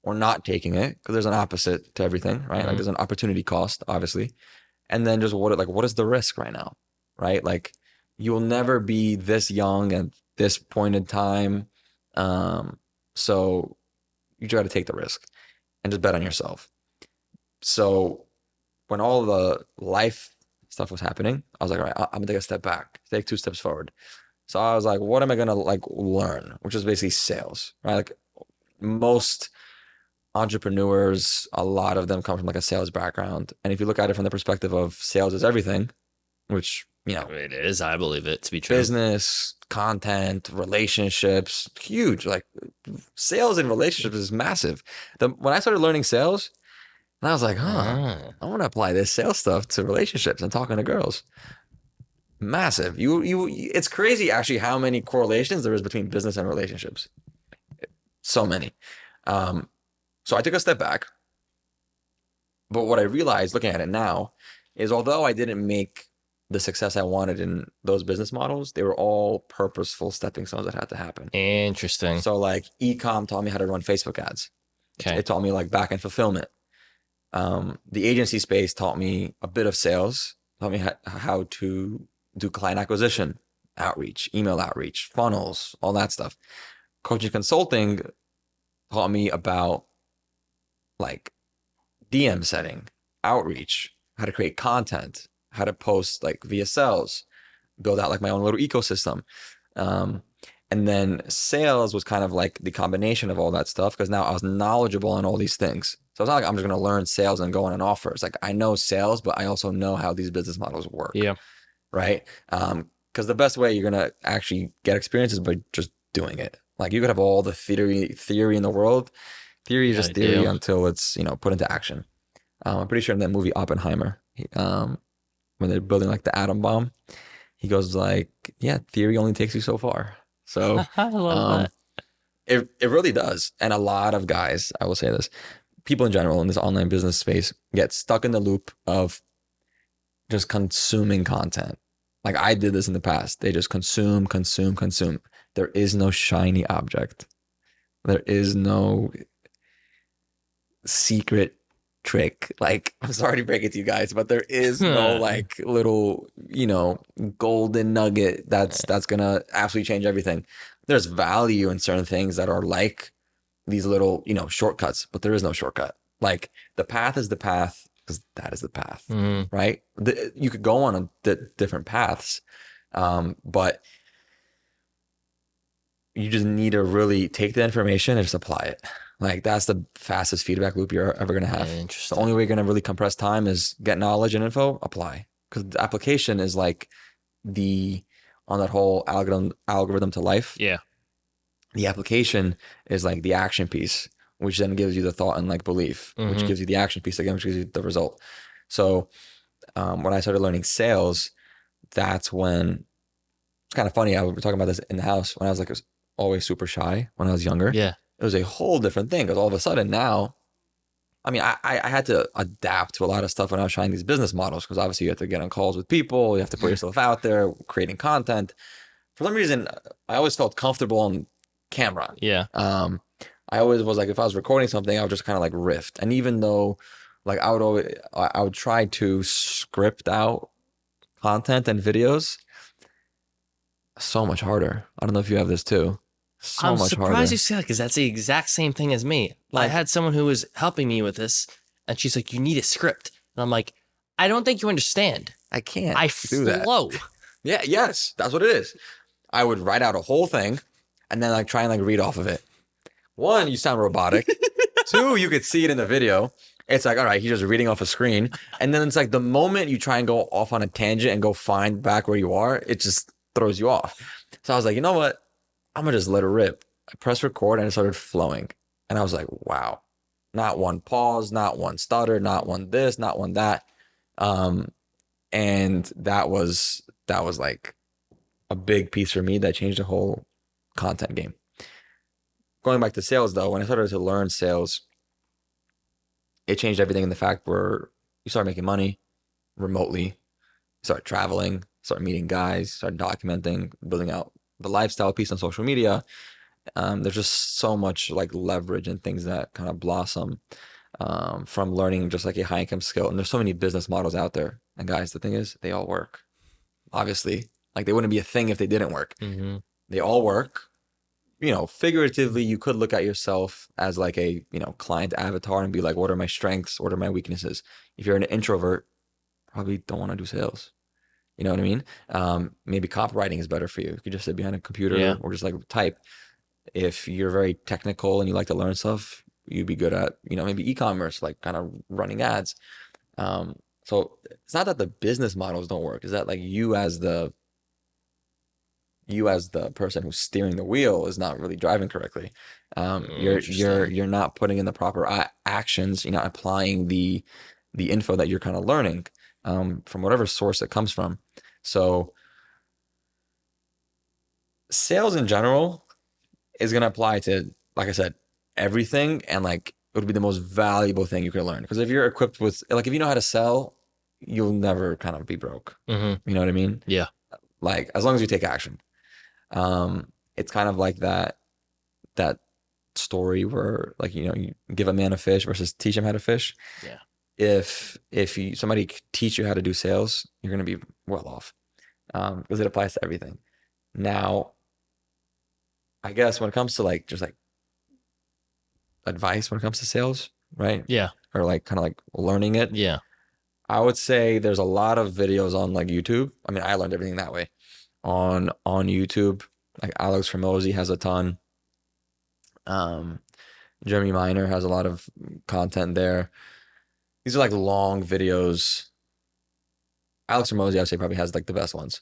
or not taking it? Because there's an opposite to everything, right? Like, there's an opportunity cost, obviously. And then just what is the risk right now, right? Like you will never be this young at this point in time, so you try to take the risk and just bet on yourself. So when all the life stuff was happening, I was like, all right, I'm gonna take a step back, take 2 steps forward. So I was like, what am I gonna like learn? Which is basically sales, right? Like most entrepreneurs, a lot of them come from like a sales background, and if you look at it from the perspective of sales is everything, which, It is. I believe it to be true. business, content, relationships, huge. Like sales and relationships is massive. When I started learning sales, and I was like, Ah. I want to apply this sales stuff to relationships and talking to girls. Massive. It's crazy actually how many correlations there is between business and relationships. So many. Um, so I took a step back. But what I realized looking at it now is although I didn't make the success I wanted in those business models, they were all purposeful stepping stones that had to happen. Interesting. So like ecom taught me how to run Facebook ads. Okay. It taught me like back end fulfillment. The agency space taught me a bit of sales, taught me how to do client acquisition, outreach, email outreach, funnels, all that stuff. Coaching consulting taught me about like DM setting, outreach, how to create content, how to post like VSLs, build out like my own little ecosystem. Um, and then sales was kind of like the combination of all that stuff because now I was knowledgeable on all these things. So it's not like I'm just going to learn sales and go on an offer. It's like I know sales, but I also know how these business models work. Yeah. Right. Because the best way you're going to actually get experience is by just doing it. Like you could have all the theory in the world. Theory is just theory until it's, put into action. I'm pretty sure in that movie Oppenheimer, when they're building like the atom bomb, he goes like, "Yeah, theory only takes you so far." So I love um, that. it really does. And a lot of guys, I will say this, people in general in this online business space get stuck in the loop of just consuming content. Like I did this in the past. They just consume, consume, consume. There is no shiny object. There is no secret trick. Like, I'm sorry to break it to you guys, but there is no like little, golden nugget that's gonna absolutely change everything. There's value in certain things that are like these little, shortcuts, but there is no shortcut. Like the path is the path because that is the path, right? You could go on different paths, but you just need to really take the information and just apply it. Like that's the fastest feedback loop you're ever gonna have. The only Interesting. way you're gonna really compress time is get knowledge and info, apply. Because the application is like the on that whole algorithm to life. Yeah. The application is like the action piece, which then gives you the thought and like belief, which Mm-hmm. gives you the action piece again, which gives you the result. So when I started learning sales, that's when it's kind of funny. I was talking about this in the house when I was like always super shy when I was younger. Yeah. It was a whole different thing because all of a sudden now, I mean, I had to adapt to a lot of stuff when I was trying these business models because obviously you have to get on calls with people, you have to put yourself out there, creating content. For some reason, I always felt comfortable on camera. Yeah. I always was like, if I was recording something, I would just kind of like riff. And even though, like, I would try to script out content and videos, so much harder. I don't know if you have this too. So I'm much surprised you harder. say that because that's the exact same thing as me. I Like, had someone who was helping me with this, and she's like, "You need a script," and I'm like, "I don't think you understand. I can't I do that. flow." Yeah, yes, that's what it is. I would write out a whole thing and then like try and like read off of it. One, you sound robotic. Two, you could see it in the video. It's like, all right, he's just reading off a screen. And then it's like the moment you try and go off on a tangent and go find back where you are, it just throws you off. So I was like, you know what? I'm gonna just let it rip. I pressed record and it started flowing. And I was like, wow. Not one pause, not one stutter, not one this, not one that. Um, and that was like a big piece for me that changed the whole content game. Going back to sales though, when I started to learn sales, it changed everything in the fact where you start making money remotely, start traveling, start meeting guys, start documenting, building out the lifestyle piece on social media. There's just so much like leverage and things that kind of blossom from learning just like a high income skill. And there's so many business models out there. And guys, the thing is, they all work. Obviously, like they wouldn't be a thing if they didn't work. Mm-hmm. They all work. Figuratively, you could look at yourself as like a, client avatar and be like, what are my strengths? What are my weaknesses? If you're an introvert, probably don't want to do sales. You know what I mean? Maybe copywriting is better for you. You could just sit behind a computer Yeah. or just like type. If you're very technical and you like to learn stuff, you'd be good at, maybe e-commerce, like kind of running ads. So it's not that the business models don't work. It's that like you as the person who's steering the wheel is not really driving correctly. You're Interesting. you're not putting in the proper actions. You're not applying the info that you're kind of learning from whatever source it comes from. So sales in general is going to apply to, like I said, everything, and like it would be the most valuable thing you could learn. Because if you're equipped with, like, if you know how to sell, you'll never kind of be broke. Mm-hmm. You know what I mean? Yeah. Like as long as you take action. It's kind of like that story where like you give a man a fish versus teach him how to fish. Yeah. If somebody teach you how to do sales, you're going to be well off because it applies to everything. Now, I guess when it comes to like just like advice when it comes to sales, right? Yeah. Or like kind of like learning it, Yeah. I would say there's a lot of videos on like YouTube. I mean, I learned everything that way on YouTube. Like Alex Hormozy has a ton. Um, Jeremy Miner has a lot of content there. These are like long videos. Alex Hormozy, I would say, probably has like the best ones.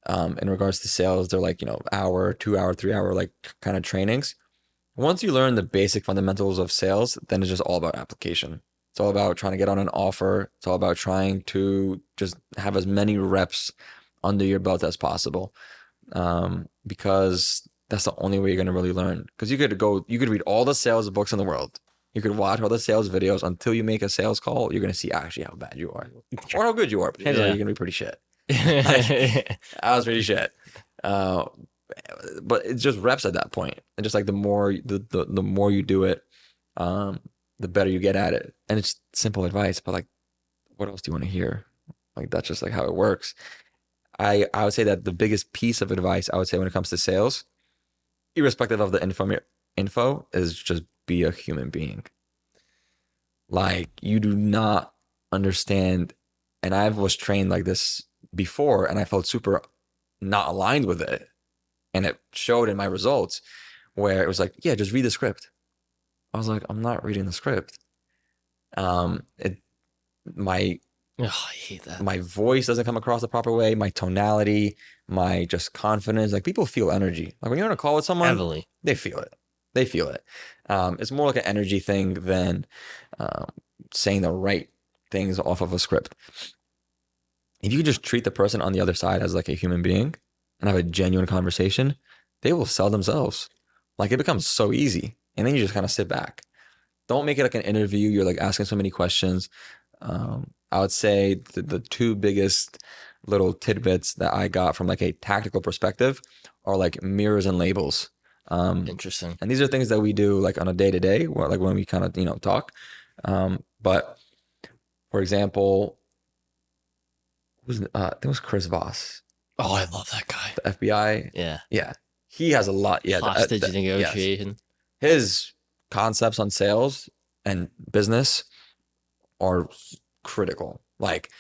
In regards to sales, they're like, hour, 2 hour, 3 hour, like kind of trainings. Once you learn the basic fundamentals of sales, then it's just all about application. It's all about trying to get on an offer. It's all about trying to just have as many reps under your belt as possible. Because that's the only way you're going to really learn. Because you could read all the sales books in the world. You could watch all the sales videos until you make a sales call. You're going to see actually how bad you are or how good you are. But chances are Yeah. you're going to be pretty shit. Like, I was pretty shit. Uh, but it's just reps at that point. And just like the more you do it, um, the better you get at it. And it's simple advice, but like, what else do you want to hear? Like that's just like how it works. I would say that the biggest piece of advice I would say when it comes to sales, irrespective of the info, is just be a human being. Like you do not understand, and I was trained like this before, and I felt super not aligned with it. And it showed in my results where it was like, yeah, just read the script. I was like, I'm not reading the script. It my Oh, I hate that. my voice doesn't come across the proper way, my tonality, my just confidence. Like people feel energy. Like when you're on a call with someone, Heavily. they feel it. They feel it. It's more like an energy thing than um, saying the right things off of a script. If you just treat the person on the other side as like a human being and have a genuine conversation, they will sell themselves. Like it becomes so easy. And then you just kind of sit back. Don't make it like an interview. You're like asking so many questions. I would say the two biggest little tidbits that I got from like a tactical perspective are like mirrors and labels. Interesting. And these are things that we do like on a day to day, like when we kind of, talk. But for example, I think it was Chris Voss, Oh, I love that guy. the FBI. Yeah. Yeah. He has a lot. Yeah. Hostage Yes. negotiation. His concepts on sales and business are critical. Like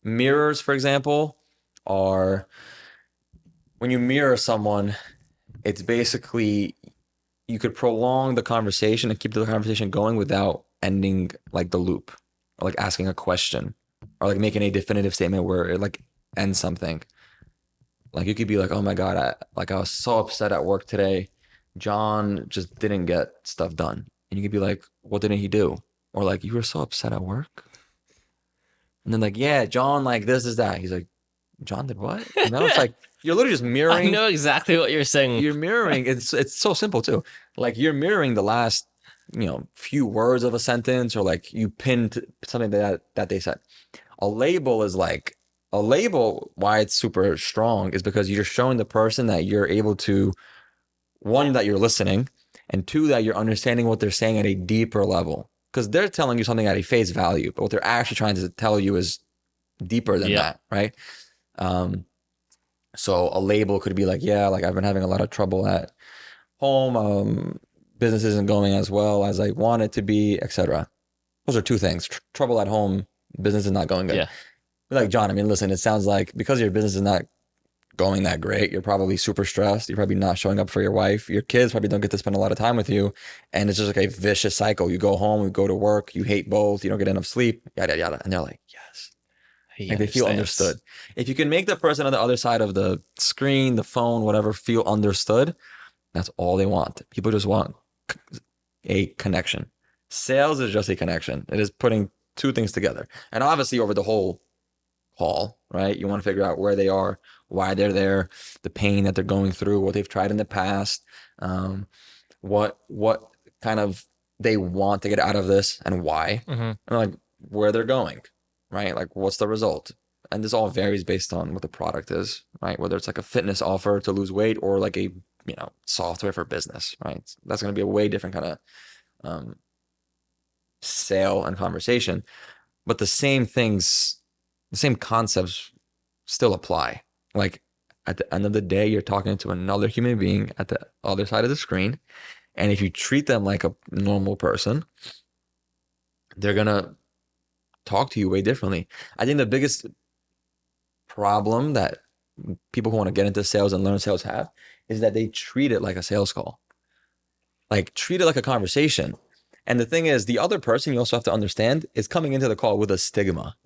mirrors, for example, are when you mirror someone, it's basically you could prolong the conversation and keep the conversation going without ending like the loop or like asking a question or like making a definitive statement where it like ends something. Like you could be like, "Oh my God, I was so upset at work today. John just didn't get stuff done." And you could be like, "What didn't he do?" Or like, "You were so upset at work?" And then like, "Yeah, John, like this is that." He's like, "John did what?" It's like you're literally just I mirroring. know exactly what you're saying. You're mirroring. It's so simple too. Like you're mirroring the last, few words of a sentence, or like you pinned something that they said. A label is like a label. Why it's super strong is because you're showing the person that you're able to, one, that you're listening, and two, that you're understanding what they're saying at a deeper level. Because they're telling you something at a face value, but what they're actually trying to tell you is deeper than Yep. that, right? Um, so a label could be like, yeah, like I've been having a lot of trouble at home. Business isn't going as well as I want it to be, etc. Those are two things. Trouble at home, business is not going good. Yeah. Like, John, I mean, listen, it sounds like because your business is not going that great, you're probably super stressed. You're probably not showing up for your wife. Your kids probably don't get to spend a lot of time with you. And it's just like a vicious cycle. You go home, you go to work, you hate both, you don't get enough sleep, yada, yada. And they're like, yes. He Like they feel understands. understood. If you can make the person on the other side of the screen, the phone, whatever, feel understood, that's all they want. People just want a connection. Sales is just a connection. It is putting two things together. And obviously over the whole call, right? You want to figure out where they are, why they're there, the pain that they're going through, what they've tried in the past, what kind of they want to get out of this and why, Mm-hmm. and like where they're going, right? Like what's the result? And this all varies based on what the product is, right? Whether it's like a fitness offer to lose weight or like a software for business, right? That's going to be a way different kind of um, sale and conversation, but the same things, the same concepts still apply. Like at the end of the day, you're talking to another human being at the other side of the screen. And if you treat them like a normal person, they're going to talk to you way differently. I think the biggest problem that people who want to get into sales and learn sales have is that they treat it like a sales call, like treat it like a conversation. And the thing is, the other person you also have to understand is coming into the call with a stigma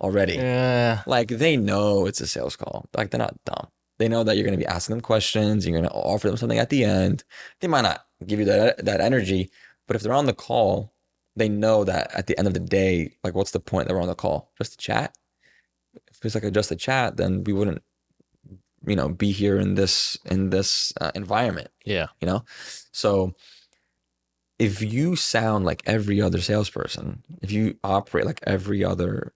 already. Yeah. Like they know it's a sales call. Like they're not dumb. They know that you're going to be asking them questions. You're going to offer them something at the end. They might not give you that energy, but if they're on the call, they know that at the end of the day, like what's the point that we're on the call? Just to chat. If it's like just a chat, then we wouldn't, be here in this environment. Yeah. So if you sound like every other salesperson, if you operate like every other,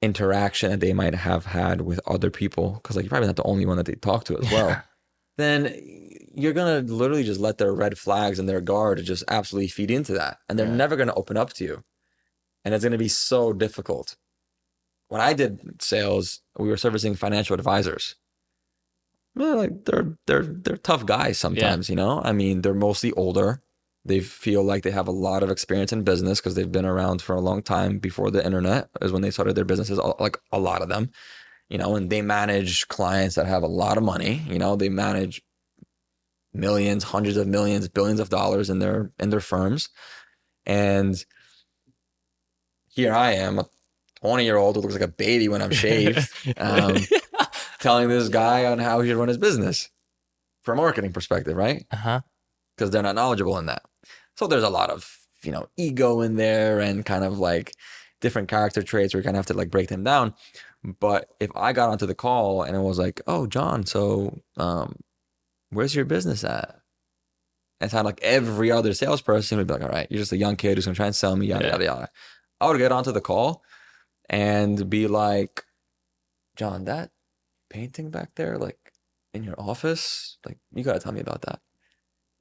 interaction that they might have had with other people, because like you're probably not the only one that they talk to as well, then you're gonna literally just let their red flags and their guard just absolutely feed into that, and they're Yeah. never gonna open up to you, and it's gonna be so difficult. When I did sales, we were servicing financial advisors. Well, like they're tough guys Yeah. sometimes, I mean, they're mostly older. They feel like they have a lot of experience in business because they've been around for a long time before the internet is when they started their businesses, like a lot of them. and they manage clients that have a lot of money. They manage millions, hundreds of millions, billions of dollars in their firms. And here I am, a 20-year-old who looks like a baby when I'm shaved, telling this guy on how he should run his business from a marketing perspective, right? Uh-huh. Because they're not knowledgeable in that. So there's a lot of, ego in there and kind of like different character traits where you kind of have to like break them down. But if I got onto the call and it was like, oh, John, so where's your business at? And it sounded like every other salesperson would be like, all right, you're just a young kid who's going to try and sell me, yada, yada, yada. I would get onto the call and be like, John, that painting back there, like in your office, like you got to tell me about that.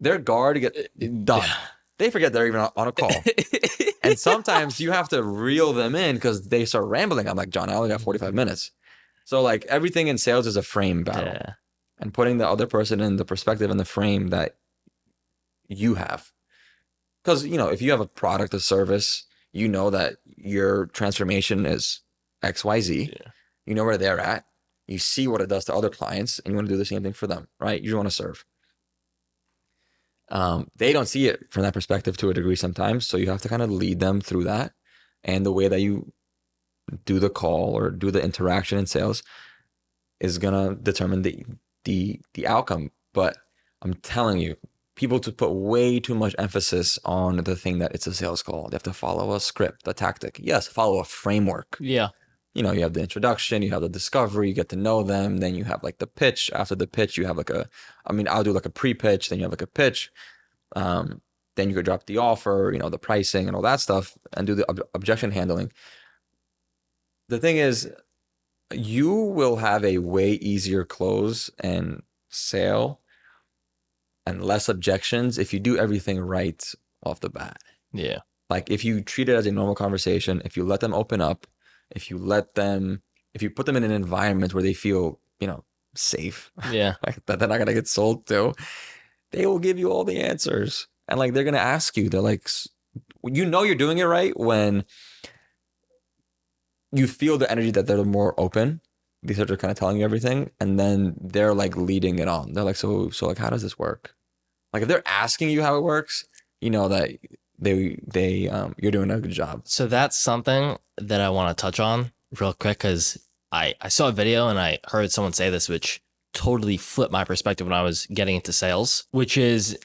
Their guard get done. They forget they're even on a call. And sometimes you have to reel them in because they start rambling. I'm like, John, I only got 45 minutes. So like everything in sales is a frame battle. Yeah. And putting the other person in the perspective and the frame that you have. Because, if you have a product or service, you know that your transformation is XYZ. Yeah. You know where they're at. You see what it does to other clients and you want to do the same thing for them, right? You want to serve. They don't see it from that perspective to a degree sometimes. So you have to kind of lead them through that. And the way that you do the call or do the interaction in sales is going to determine the outcome. But I'm telling you, people to put way too much emphasis on the thing that it's a sales call. They have to follow a script, a tactic. Yes, follow a framework. Yeah. You have the introduction, you have the discovery, you get to know them. Then you have like the pitch. After the pitch, you have like I'll do like a pre-pitch. Then you have like a pitch. Then you could drop the offer, the pricing and all that stuff and do the objection handling. The thing is, you will have a way easier close and sale and less objections if you do everything right off the bat. Yeah. Like if you treat it as a normal conversation, if you let them open up, if you put them in an environment where they feel, safe, Yeah. like that they're not going to get sold to, they will give you all the answers. And like, they're going to ask you, they're like, you're doing it right when you feel the energy that they're more open. They start kind of telling you everything. And then they're like leading it on. They're like, so like, how does this work? Like if they're asking you how it works, that you're doing a good job. So that's something that I want to touch on real quick because I saw a video and I heard someone say this, which totally flipped my perspective when I was getting into sales, which is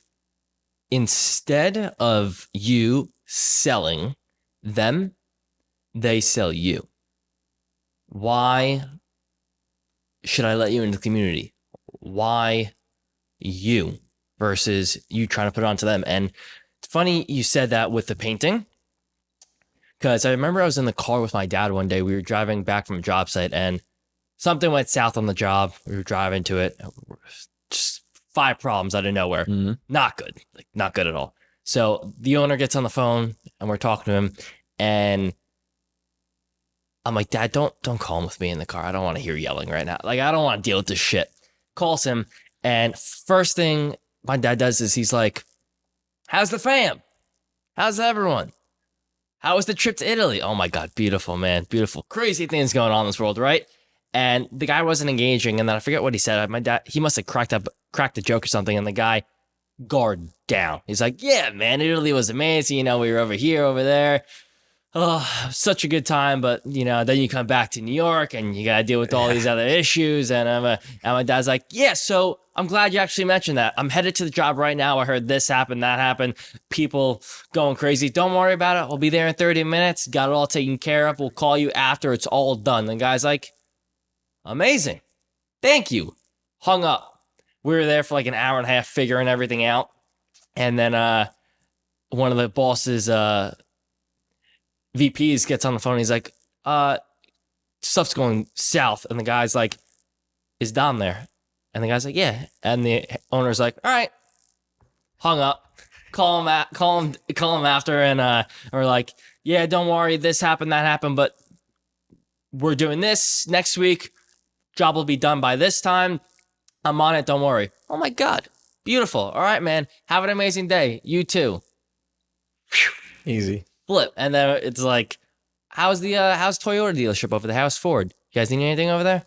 instead of you selling them, they sell you. Why should I let you into the community? Why you versus you trying to put it onto them? And it's funny you said that with the painting, because I remember I was in the car with my dad one day. We were driving back from a job site and something went south on the job. We were driving to it. Just 5 problems out of nowhere. Mm-hmm. Not good. Like not good at all. So the owner gets on the phone and we're talking to him and I'm like, Dad, don't call him with me in the car. I don't want to hear yelling right now. Like, I don't want to deal with this shit. Calls him. And first thing my dad does is he's like, how's the fam? How's everyone? How was the trip to Italy? Oh my God, beautiful, man. Beautiful. Crazy things going on in this world, right? And the guy wasn't engaging. And then I forget what he said. My dad, he must have cracked a joke or something. And the guy, guard down. He's like, yeah, man, Italy was amazing. We were over here, over there. Oh, such a good time. But, then you come back to New York and you got to deal with all these other issues. And my dad's like, yeah, so I'm glad you actually mentioned that. I'm headed to the job right now. I heard this happened, that happened. People going crazy. Don't worry about it. We'll be there in 30 minutes. Got it all taken care of. We'll call you after it's all done. The guy's like, amazing. Thank you. Hung up. We were there for like an hour and a half figuring everything out. And then one of the bosses, VPs gets on the phone. And he's like, stuff's going south. And the guy's like, is Dom there? And the guy's like, yeah. And the owner's like, all right. Hung up. Call him after. And we're like, yeah, don't worry. This happened, that happened. But we're doing this next week. Job will be done by this time. I'm on it. Don't worry. Oh my God. Beautiful. All right, man. Have an amazing day. You too. Easy. Flip. And then it's like, how's Toyota dealership over there? How's Ford? You guys need anything over there?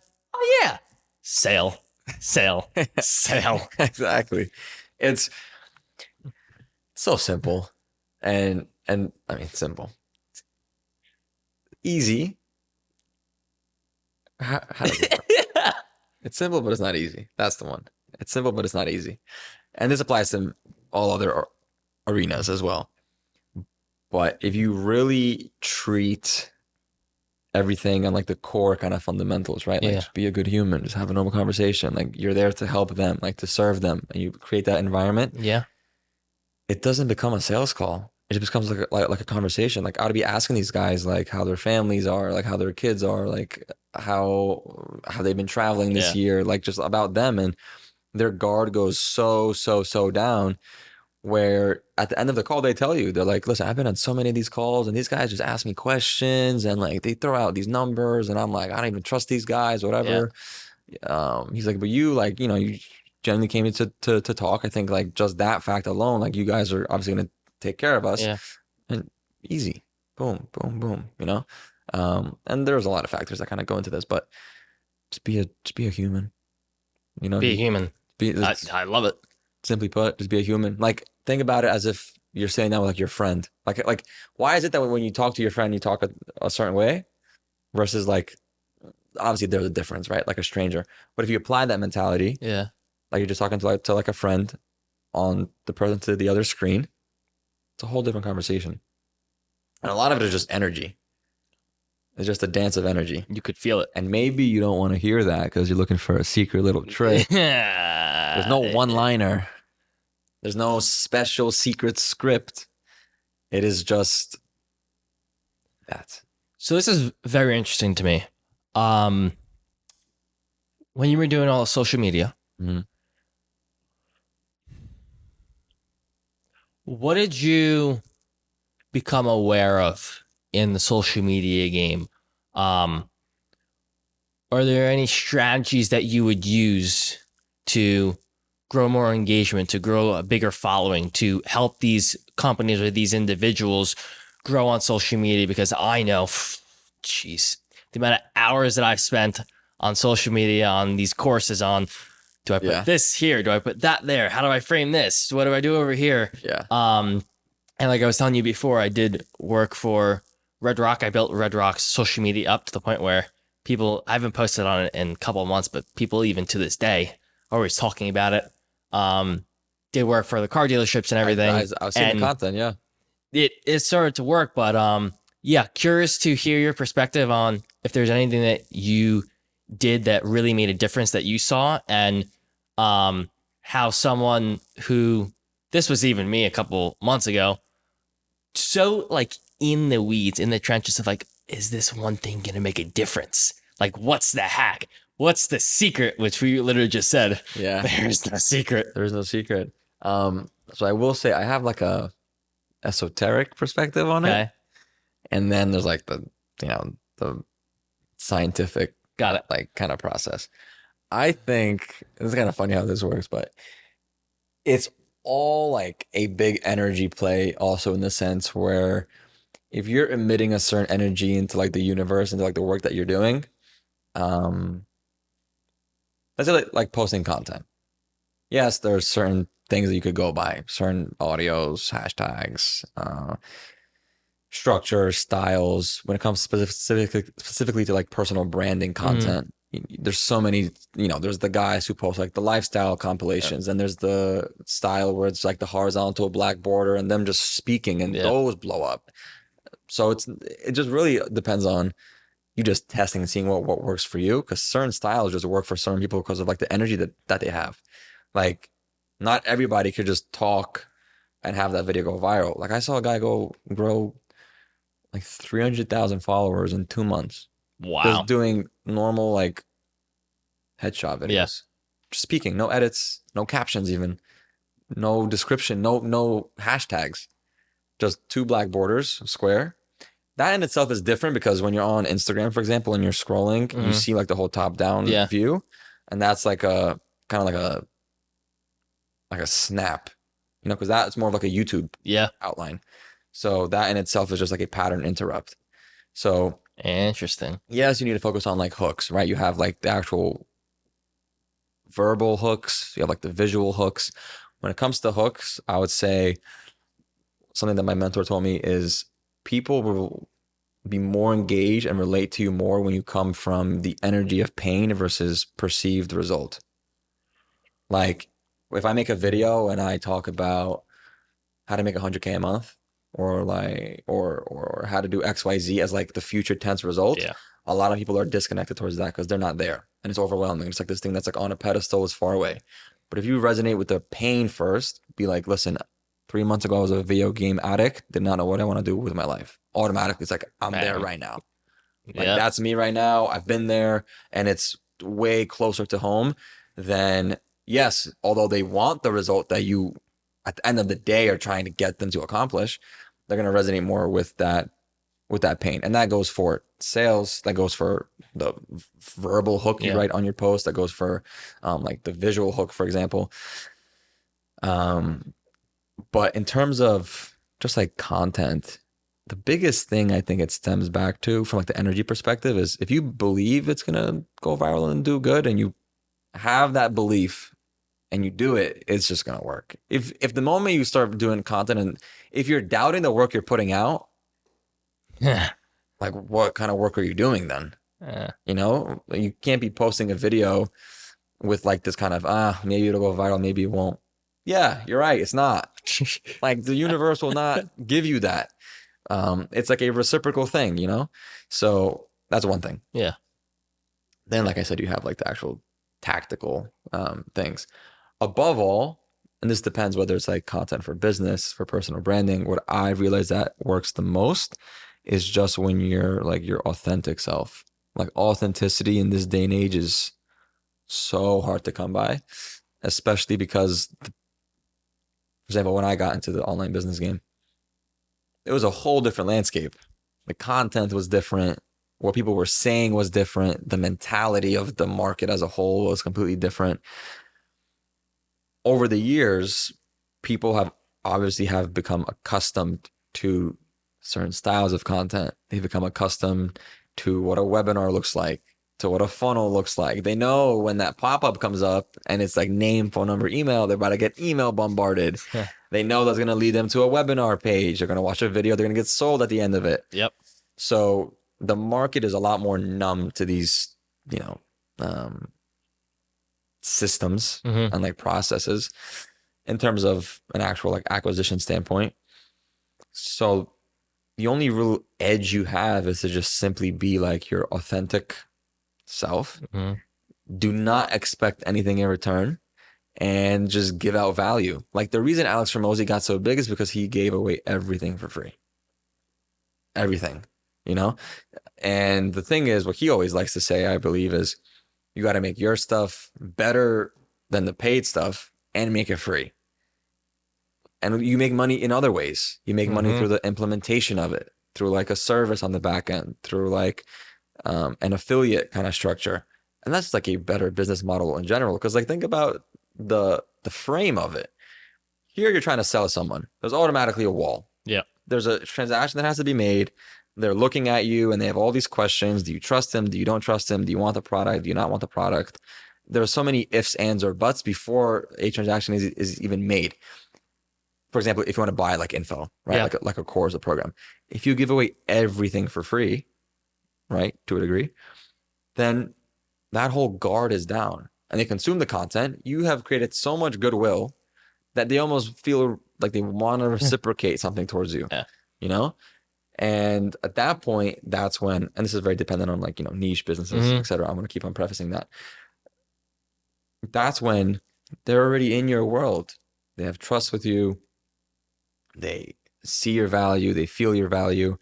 Sale, sale, sale. Exactly. It's so simple, and I mean simple, easy. How does it work? It's simple, but it's not easy. That's the one. It's simple, but it's not easy. And this applies to all other arenas as well. But if you really treat everything on like the core kind of fundamentals, right? Like Yeah, just be a good human, just have a normal conversation. Like you're there to help them, like to serve them, and you create that environment. yeah, It doesn't become a sales call. It just becomes like a conversation. Like I ought to be asking these guys like how their families are, like how their kids are, like how they've been traveling this yeah, year, like just about them. And their guard goes so down where at the end of the call they tell you, they're like, listen, I've been on so many of these calls and these guys just ask me questions and like they throw out these numbers and I'm like, I don't even trust these guys, yeah, whatever. He's like, but you like, you generally came in to talk. I think like just that fact alone, like you guys are obviously gonna take care of us, yeah. and easy, boom, boom, boom, and there's a lot of factors that kind of go into this, but just be a human, Be a human. be I love it. simply put, just be a human. Like think about it as if you're sitting down with like your friend. Like why is it that when you talk to your friend, you talk a certain way versus like obviously there's a difference, right? Like a stranger. But if you apply that mentality, Yeah, like you're just talking to like a friend on the person to the other screen, it's a whole different conversation. And a lot of it is just energy. It's just a dance of energy. you could feel it. And maybe you don't want to hear that because you're looking for a secret little trick. There's no Yeah. one liner. There's no special secret script. It is just that. So this is very interesting to me. Um, when you were doing all the social media, Mhm. what did you become aware of in the social media game? Um, are there any strategies that you would use to grow more engagement, to grow a bigger following, to help these companies or these individuals grow on social media? Because I know, jeez, the amount of hours that I've spent on social media, on these courses, on do I put Yeah. this here? Do I put that there? How do I frame this? What do I do over here? Yeah. And like I was telling you before, I did work for Red Rock. I built Red Rock's social media up to the point where people, I haven't posted on it in a couple of months, but people even to this day are always talking about it. Did work for the car dealerships and everything. I've seen the And content. Yeah. it started to work, but yeah, curious to hear your perspective on if there's anything that you did that really made a difference that you saw, and how someone who, this was even me a couple months ago, so like in the weeds, in the trenches of like, is this one thing gonna make a difference? Like, what's the hack? What's the secret? Which we literally just said. Yeah. There's no secret. There is no secret. So I will say I have like a esoteric perspective on it, Okay, and then there's like the scientific got it. like kind of process. I think it's kind of funny how this works, but it's all like a big energy play also in the sense where if you're emitting a certain energy into like the universe, into like the work that you're doing, um let's say like posting content. Yes, there's certain things that you could go by, certain audios, hashtags, structure, styles. When it comes specifically to like personal branding content, there's so many. There's the guys who post like the lifestyle compilations, and there's the style where it's like the horizontal black border, and them just speaking, and Yeah. those blow up. So it just really depends on you just testing and seeing what works for you, because certain styles just work for certain people because of like the energy that they have. Like not everybody could just talk and have that video go viral. Like I saw a guy grow like 300,000 followers in 2 months, Wow. just doing normal like headshot videos, Yeah. just speaking, no edits, no captions, even no description, no hashtags, just two black borders, square. That in itself is different because when you're on Instagram, for example, and you're scrolling, you see like the whole top down Yeah. view, and that's like a kind of like a snap, because that's more of like a YouTube Yeah. outline. So that in itself is just like a pattern interrupt. So Interesting. yes, you need to focus on like hooks, right? You have like the actual verbal hooks, you have like the visual hooks. When it comes to hooks, I would say something that my mentor told me is people will be more engaged and relate to you more when you come from the energy of pain versus perceived result. Like if I make a video and I talk about how to make 100K a month or like or how to do XYZ as like the future tense result, Yeah. a lot of people are disconnected towards that because they're not there and it's overwhelming. It's like this thing that's like on a pedestal is far away. But if you resonate with the pain first, be like, listen, 3 months ago I was a video game addict, did not know what I want to do with my life. Automatically, it's like I'm there Bam. right now. Like Yep. that's me right now. I've been there and it's way closer to home than yes, although they want the result that you at the end of the day are trying to get them to accomplish, they're going to resonate more with that pain. And that goes for sales, that goes for the verbal hook you Yeah. write on your post, that goes for like the visual hook, for example. Um, but in terms of just like content, the biggest thing I think it stems back to from like the energy perspective is if you believe it's gonna go viral and do good and you have that belief and you do it, it's just gonna work. If the moment you start doing content and if you're doubting the work you're putting out, Yeah. like what kind of work are you doing then? Uh, You know, you can't be posting a video with like this kind of maybe it'll go viral, maybe it won't. Yeah, you're right. It's not. Like the universe will not give you that. It's like a reciprocal thing, you know? So that's one thing. yeah. Then, like I said, you have like the actual tactical things. Above all, and this depends whether it's like content for business, for personal branding, what I realized that works the most is just when you're like your authentic self. Like authenticity in this day and age is so hard to come by, especially because, for example, when I got into the online business game, it was a whole different landscape. The content was different. What people were saying was different. The mentality of the market as a whole was completely different. Over the years, people have obviously have become accustomed to certain styles of content. They've become accustomed to what a webinar looks like, to what a funnel looks like. They know when that pop-up comes up and it's like name, phone number, email, they're about to get email bombarded. They know that's going to lead them to a webinar page. They're going to watch a video. They're going to get sold at the end of it. Yep. So the market is a lot more numb to these, you know, um, systems Hmm. and like processes in terms of an actual like acquisition standpoint. So the only real edge you have is to just simply be like your authentic self. Hmm. Do not expect anything in return and just give out value. Like the reason Alex Ramosi got so big is because he gave away everything for free. Everything, you know? And the thing is, what he always likes to say, I believe, is you got to make your stuff better than the paid stuff and make it free. And you make money in other ways. You make money Hmm. through the implementation of it, through like a service on the back end, through like an affiliate kind of structure. And that's like a better business model in general. Because like think about the frame of it. Here you're trying to sell someone. There's automatically a wall. Yep. There's a transaction that has to be made. They're looking at you and they have all these questions. Do you trust them? Do you don't trust them? Do you want the product? Do you not want the product? There are so many ifs, ands, or buts before a transaction is even made. For example, if you want to buy like info, right? Yeah. Like a course, a program. If you give away everything for free, right, to a degree, then that whole guard is down and they consume the content. You have created so much goodwill that they almost feel like they want to reciprocate something towards you, Yeah. you know? And at that point, that's when, and this is very dependent on like, you know, niche businesses, Hmm. et cetera. I'm going to keep on prefacing that. That's when they're already in your world. They have trust with you. They see your value. They feel your value.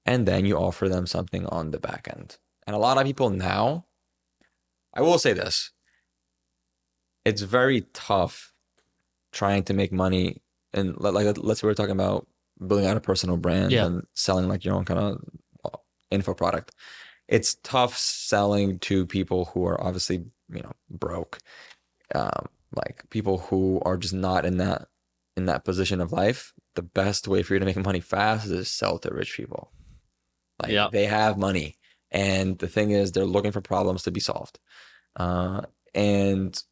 And then you offer them something on the back end. And a lot of people now, I will say this, it's very tough trying to make money. And like, let's say we're talking about building out a personal brand Yeah. and selling like your own kind of info product. It's tough selling to people who are obviously, you know, broke, like people who are just not in that position of life. The best way for you to make money fast is sell to rich people. Like Yep. they have money, and the thing is, they're looking for problems to be solved. And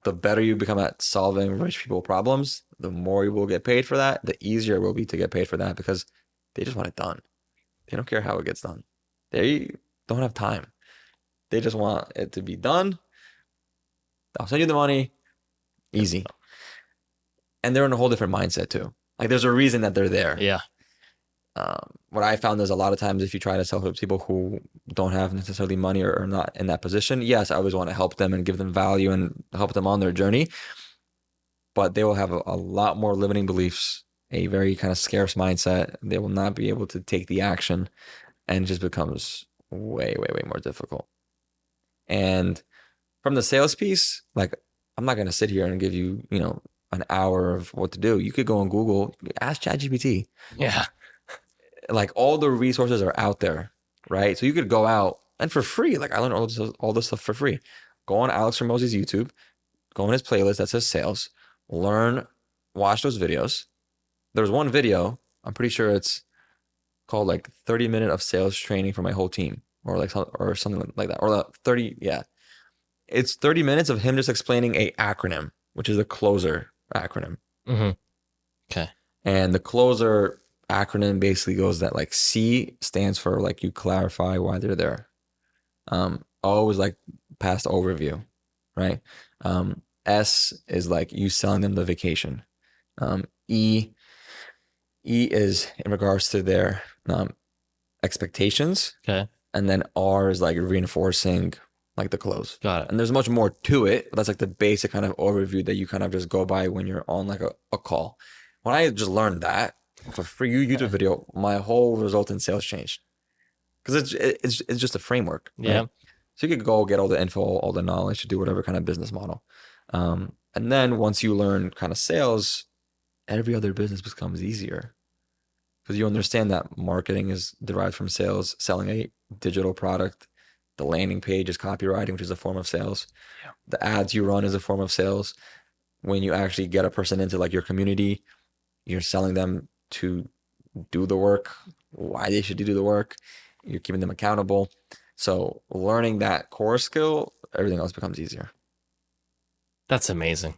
the better you become at solving rich people problems, the more you will get paid for that, the easier it will be to get paid for that because they just want it done. They don't care how it gets done. They don't have time. They just want it to be done. I'll send you the money. Easy. And they're in a whole different mindset too. Like there's a reason that they're there. Yeah. What I found is a lot of times if you try to sell to people who don't have necessarily money or are not in that position, yes, I always want to help them and give them value and help them on their journey. But they will have a lot more limiting beliefs, a very kind of scarce mindset. They will not be able to take the action and it just becomes way, way, way more difficult. And from the sales piece, like I'm not gonna sit here and give you, an hour of what to do. You could go on Google, ask ChatGPT. Yeah. Like all the resources are out there, right? So you could go out and for free. Like I learned all this stuff for free. Go on Alex Hormozi's YouTube, go on his playlist that says sales, learn, watch those videos. There's one video, I'm pretty sure it's called like 30 minute of sales training for my whole team or like or something like that. Or 30, yeah. It's 30 minutes of him just explaining a acronym, which is a closer acronym. Mm-hmm. Okay. And the closer acronym basically goes that like C stands for like you clarify why they're there. O is like past overview, right? S is like you selling them the vacation. E is in regards to their expectations. Okay. And then R is like reinforcing like the close. Got it. And there's much more to it, but that's like the basic kind of overview that you kind of just go by when you're on like a call. When I just learned that for free YouTube video, my whole result in sales changed because it's just a framework. Right? Yeah. So you could go get all the info, all the knowledge to do whatever kind of business model. And then once you learn kind of sales, every other business becomes easier because you understand that marketing is derived from sales, selling a digital product. The landing page is copywriting, which is a form of sales. Yeah. The ads you run is a form of sales. When you actually get a person into like your community, you're selling them to do the work, why they should do the work. You're keeping them accountable. So learning that core skill, everything else becomes easier. That's amazing.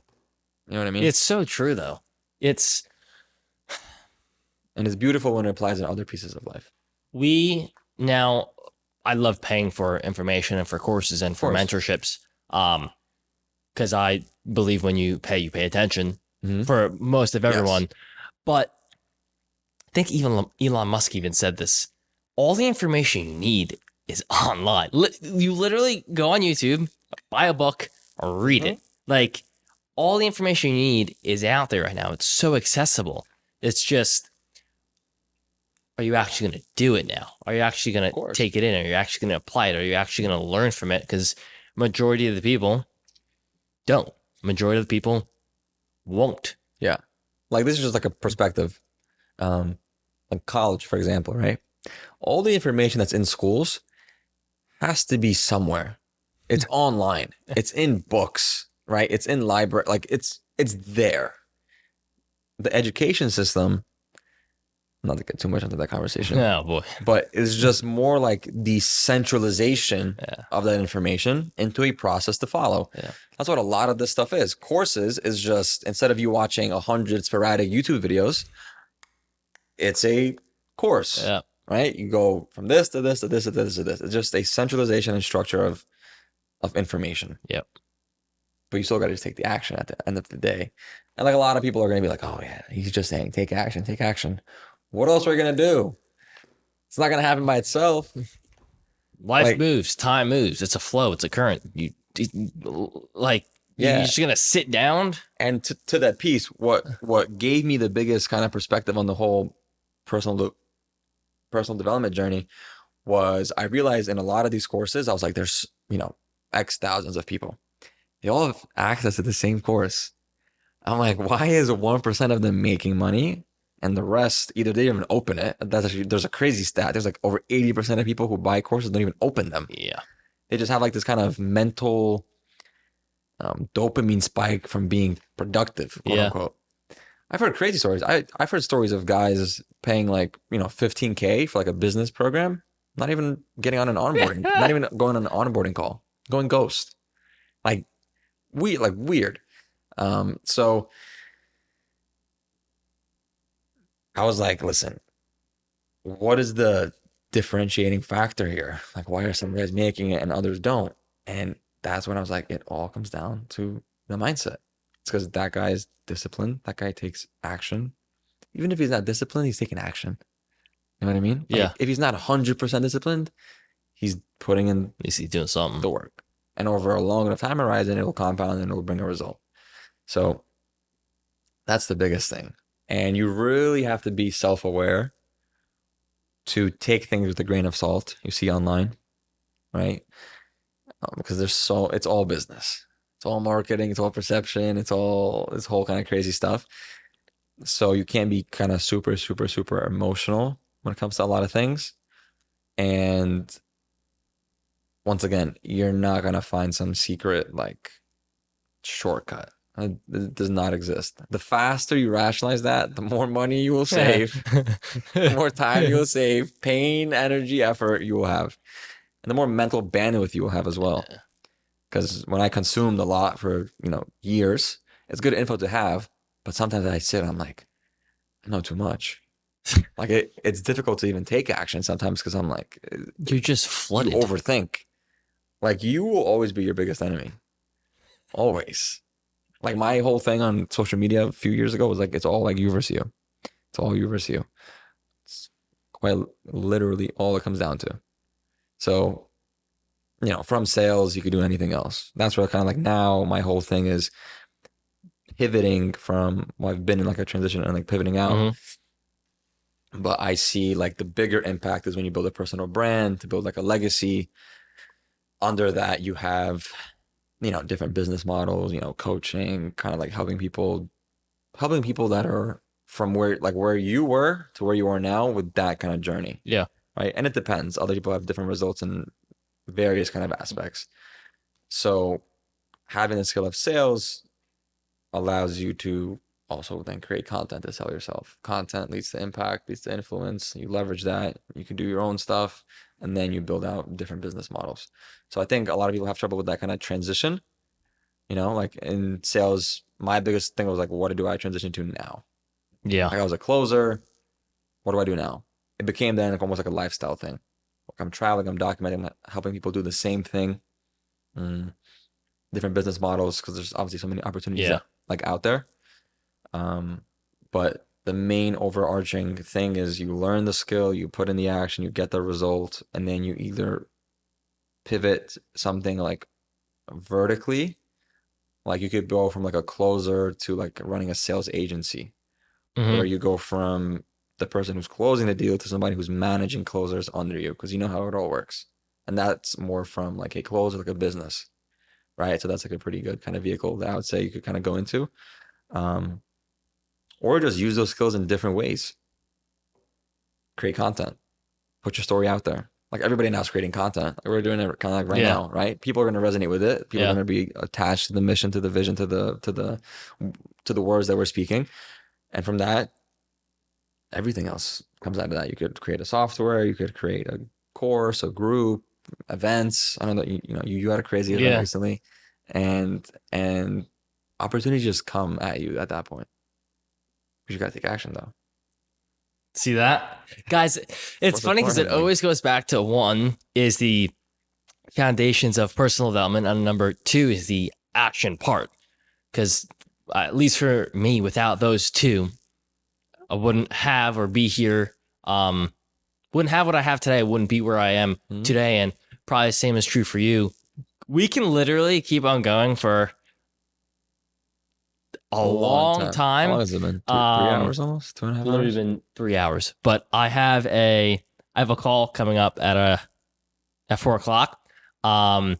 You know what I mean? It's so true though. It's And it's beautiful when it applies in other pieces of life. now I love paying for information and for courses and for mentorships. Because I believe when you pay attention for most of everyone. Yes. But I think even Elon Musk even said this. All the information you need is online. You literally go on YouTube, buy a book, or read it. Like all the information you need is out there right now. It's so accessible. It's just, are you actually going to do it now? Are you actually going to take it in? Are you actually going to apply it? Are you actually going to learn from it? Because majority of the people don't. Majority of the people won't. Yeah. Like this is just like a perspective. Like college, for example, right? All the information that's in schools has to be somewhere. It's online. It's in books, right? It's in library. Like it's there. The education system, not to get too much into that conversation. Oh boy. But it's just more like the centralization of that information into a process to follow. Yeah. That's what a lot of this stuff is. Courses is just, instead of you watching 100 sporadic YouTube videos, it's a course. Yeah. Right? You go from this to this to this to this to this. It's just a centralization and structure of information. Yep. But you still got to just take the action at the end of the day. And like a lot of people are going to be like, oh yeah, he's just saying take action, take action. What else are you going to do? It's not going to happen by itself. Life moves, time moves. It's a flow. It's a current. You're just going to sit down. And to that piece, what gave me the biggest kind of perspective on the whole personal development journey was I realized in a lot of these courses, I was like, there's, X thousands of people. They all have access to the same course. I'm like, why is 1% of them making money and the rest either they don't even open it? That's actually, there's a crazy stat. There's like over 80% of people who buy courses don't even open them. Yeah. They just have like this kind of mental dopamine spike from being productive, quote unquote. I've heard crazy stories. I've heard stories of guys paying like, $15K for like a business program, not even getting on an onboarding, not even going on an onboarding call, going ghost. Like weird. So I was like, listen, what is the differentiating factor here? Like, why are some guys making it and others don't? And that's when I was like, it all comes down to the mindset. It's because that guy is disciplined. That guy takes action. Even if he's not disciplined, he's taking action. You know what I mean? Yeah. Like, if he's not 100% disciplined, he's putting in At least he's doing something. the work. And over a long enough time horizon, it will compound and it will bring a result. So that's the biggest thing. And you really have to be self aware to take things with a grain of salt you see online, right? Because it's all business, it's all marketing, it's all perception, it's all this whole kind of crazy stuff. So you can't be kind of super, super, super emotional when it comes to a lot of things. And once again, you're not gonna find some secret like shortcut. It does not exist. The faster you rationalize that, the more money you will save, the more time you will save, pain, energy, effort you will have, and the more mental bandwidth you will have as well. Because when I consumed a lot for, years, it's good info to have, but sometimes I sit, I'm like, I know too much. Like it's difficult to even take action sometimes because I'm like, You're just you flooded. overthink. Like you will always be your biggest enemy. Always. Like my whole thing on social media a few years ago was like, it's all like you versus you. It's all you versus you. It's quite literally all it comes down to. So, from sales, you could do anything else. That's where kind of like now my whole thing is pivoting from, well, I've been in like a transition and like pivoting out. Hmm. But I see like the bigger impact is when you build a personal brand to build like a legacy. Under that, you have, different business models, coaching, kind of like helping people that are from where you were to where you are now with that kind of journey, Yeah. right? And it depends. Other people have different results in various kind of aspects. So having the skill of sales allows you to also then create content to sell yourself. Content leads to impact, leads to influence. You leverage that. You can do your own stuff, and then you build out different business models. So I think a lot of people have trouble with that kind of transition. Like in sales, my biggest thing was like, what do I transition to now? Yeah. Like I was a closer. What do I do now? It became then like almost like a lifestyle thing. Like I'm traveling, I'm documenting, I'm helping people do the same thing. Mm, different business models because there's obviously so many opportunities Yeah. like out there. But the main overarching thing is you learn the skill, you put in the action, you get the result, and then you either pivot something like vertically, like you could go from like a closer to like running a sales agency, where Hmm. you go from the person who's closing the deal to somebody who's managing closers under you, because you know how it all works. And that's more from like a closer, like a business, right? So that's like a pretty good kind of vehicle that I would say you could kind of go into. Um, or just use those skills in different ways. Create content, put your story out there. Like everybody now is creating content. Like we're doing it kind of like right Yeah. now, right? People are going to resonate with it. People are Yeah. going to be attached to the mission, to the vision, to the words that we're speaking. And from that, everything else comes out of that. You could create a software, you could create a course, a group, events. I don't know, you had a crazy event Yeah. recently, and opportunities just come at you at that point. But you got to take action though. See that? Guys, it's What's funny because it important? Like, always goes back to one is the foundations of personal development, and number two is the action part. Because at least for me, without those two, I wouldn't have or be here. Wouldn't have what I have today. I wouldn't be where I am hmm? today. And probably the same is true for you. We can literally keep on going for a A long long time. How long time. has it been? 3 hours Um, almost? 2.5 literally hours? been 3 hours. But I have a call coming up at 4 o'clock. Um,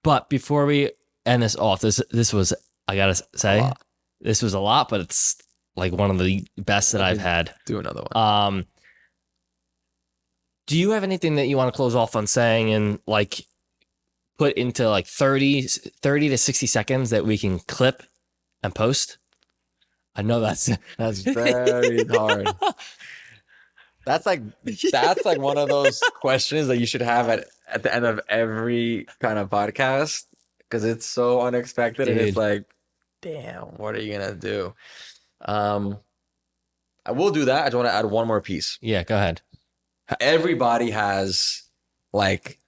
but before we end this off, this was, I gotta A say, lot. this was a lot, but it's like one of the best that I've Definitely had. do another one. Um, do you have anything that you want to close off on saying and like put into like 30 to 60 seconds that we can clip and post? I know that's That's very hard. That's like one of those questions that you should have at the end of every kind of podcast. because it's so unexpected and it's Dude. like, damn, what are you gonna do? Um, I will do that. I just want to add one more piece. Yeah, go ahead. Everybody has like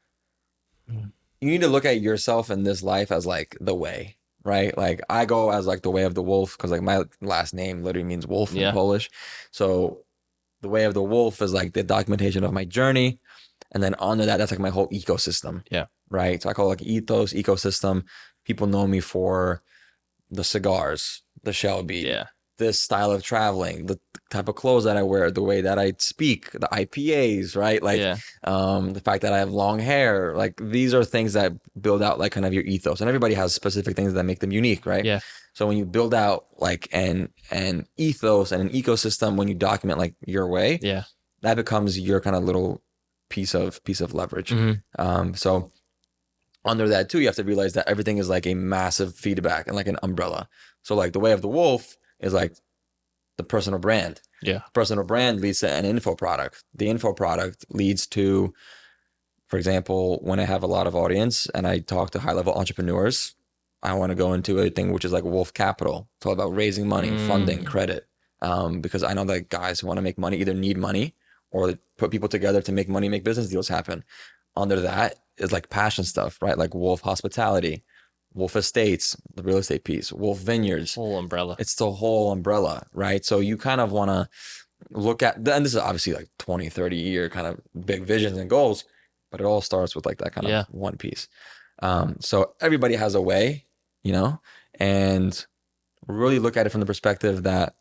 you need to look at yourself in this life as like the way, right? Like I go as like the way of the wolf because like my last name literally means wolf in Yeah. Polish. So the way of the wolf is like the documentation of my journey. And then under that, that's like my whole ecosystem, Yeah. right? So I call it like ethos, ecosystem. People know me for the cigars, the Shelby, Yeah. this style of traveling, the type of clothes that I wear, the way that I speak, the IPAs, right? Like Yeah. the fact that I have long hair, like these are things that build out like kind of your ethos. And everybody has specific things that make them unique, right? Yeah. So when you build out like an ethos and an ecosystem, when you document like your way, Yeah. that becomes your kind of little piece of leverage. Hmm. So under that too, you have to realize that everything is like a massive feedback and like an umbrella. So like the way of the wolf is like the personal brand. Yeah. Personal brand leads to an info product. The info product leads to, for example, when I have a lot of audience and I talk to high level entrepreneurs, I want to go into a thing which is like Wolf Capital. It's all about raising money, funding, Mm. credit. Because I know that guys who want to make money either need money or put people together to make money, make business deals happen. Under that is like passion stuff, right? Like Wolf Hospitality, Wolf Estates, the real estate piece, Wolf Vineyards. Whole umbrella. It's the whole umbrella, right? So you kind of want to look at, and this is obviously like 20, 30-year kind of big visions and goals, but it all starts with like that kind of Yeah. one piece. So everybody has a way, you know, and really look at it from the perspective that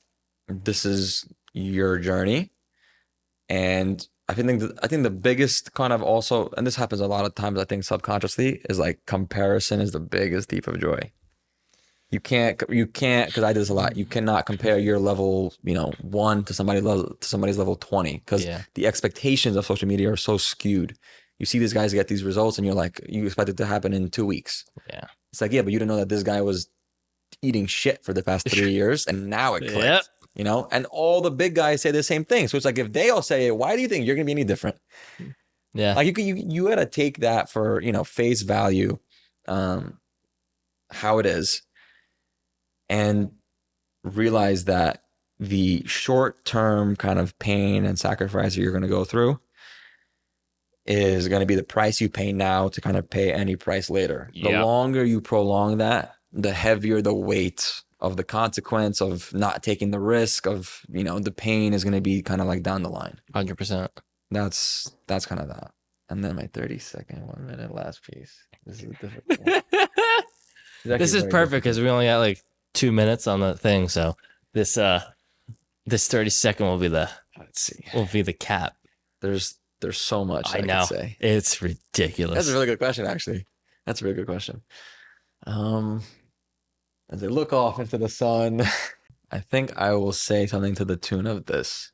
this is your journey. And I think the biggest kind of also, and this happens a lot of times, I think subconsciously, is like comparison is the biggest thief of joy. You can't, because I do this a lot. You cannot compare your level, you know, one to somebody's level 20, because Yeah. the expectations of social media are so skewed. You see these guys get these results, and you're like, you expect it to happen in 2 weeks. Yeah. It's like, yeah, but you didn't know that this guy was eating shit for the past 3 years, and now it Yep. clicked. You know, and all the big guys say the same thing. So it's like if they all say it, why do you think you're gonna be any different? Yeah. Like you gotta take that for face value, um, how it is, and realize that the short term kind of pain and sacrifice that you're going to go through is going to be the price you pay now to kind of pay any price later. The Yep. longer you prolong that, the heavier the weight of the consequence of not taking the risk of, the pain is going to be kind of like down the line. 100%. That's kind of that. And then my 30-second, 1 minute last piece. This is difficult. It's This actually is very perfect because difficult. we only got like 2 minutes on the thing. So this this 30-second Let's see. will be the cap. There's so much I that I could know. say. It's That's ridiculous. a really good question, actually. That's a really good question. Um, as I look off into the sun, I think I will say something to the tune of this.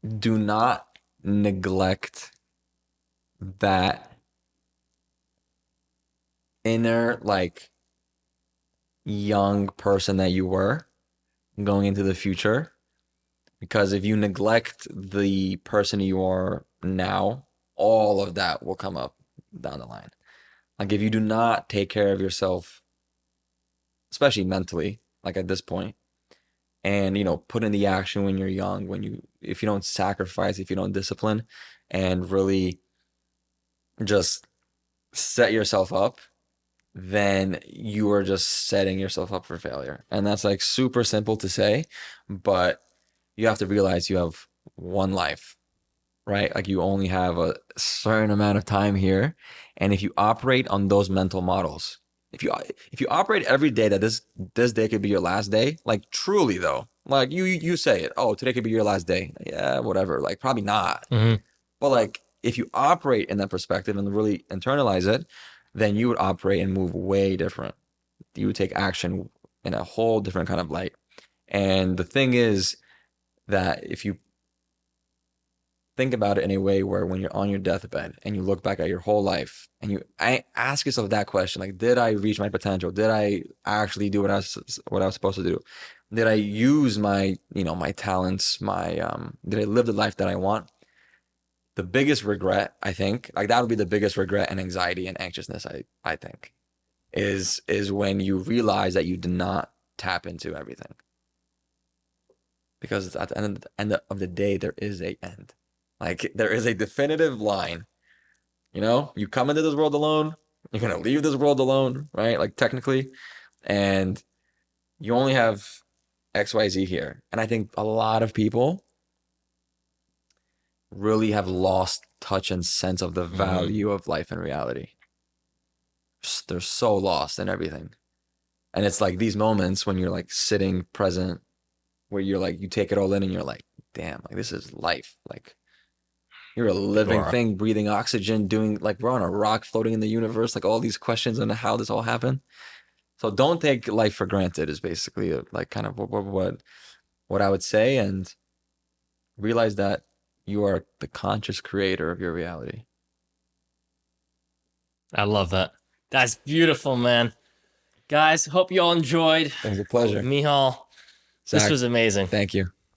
Do not neglect that inner, like, young person that you were going into the future. Because if you neglect the person you are now, all of that will come up down the line. Like, if you do not take care of yourself, especially mentally, like at this point, and put in the action when you're young, if you don't sacrifice, if you don't discipline, and really just set yourself up, then you are just setting yourself up for failure. And that's like super simple to say, but you have to realize you have one life, right? Like you only have a certain amount of time here. And if you operate on those mental models, if you operate every day that this day could be your last day, like truly though, like you say it, oh, today could be your last day. Yeah, whatever. Like probably not. Hmm. But like if you operate in that perspective and really internalize it, then you would operate and move way different. You would take action in a whole different kind of light. And the thing is that if you think about it in a way where when you're on your deathbed and you look back at your whole life and I ask yourself that question, like, did I reach my potential? Did I actually do what I was supposed to do? Did I use my talents, did I live the life that I want? the biggest regret, I think, like that would be the biggest regret and anxiety and anxiousness, I think, is when you realize that you did not tap into everything. Because at the end of the day, there is a end. Like there is a definitive line. You know, you come into this world alone, you're gonna leave this world alone, right? Like technically, and you only have XYZ here. And I think a lot of people really have lost touch and sense of the Mm-hmm. value of life and reality. They're so lost in everything. And it's like these moments when you're like sitting present, where you're like, you take it all in and you're like, damn, like this is life. Like you're a living Sure. thing, breathing oxygen, doing like we're on a rock floating in the universe, like all these questions on how this all happened. So don't take life for granted is basically like kind of what I would say, and realize that you are the conscious creator of your reality. I love that. That's beautiful, man. Guys, hope you all enjoyed. It was a pleasure. Michal, this Zach, was amazing. thank you.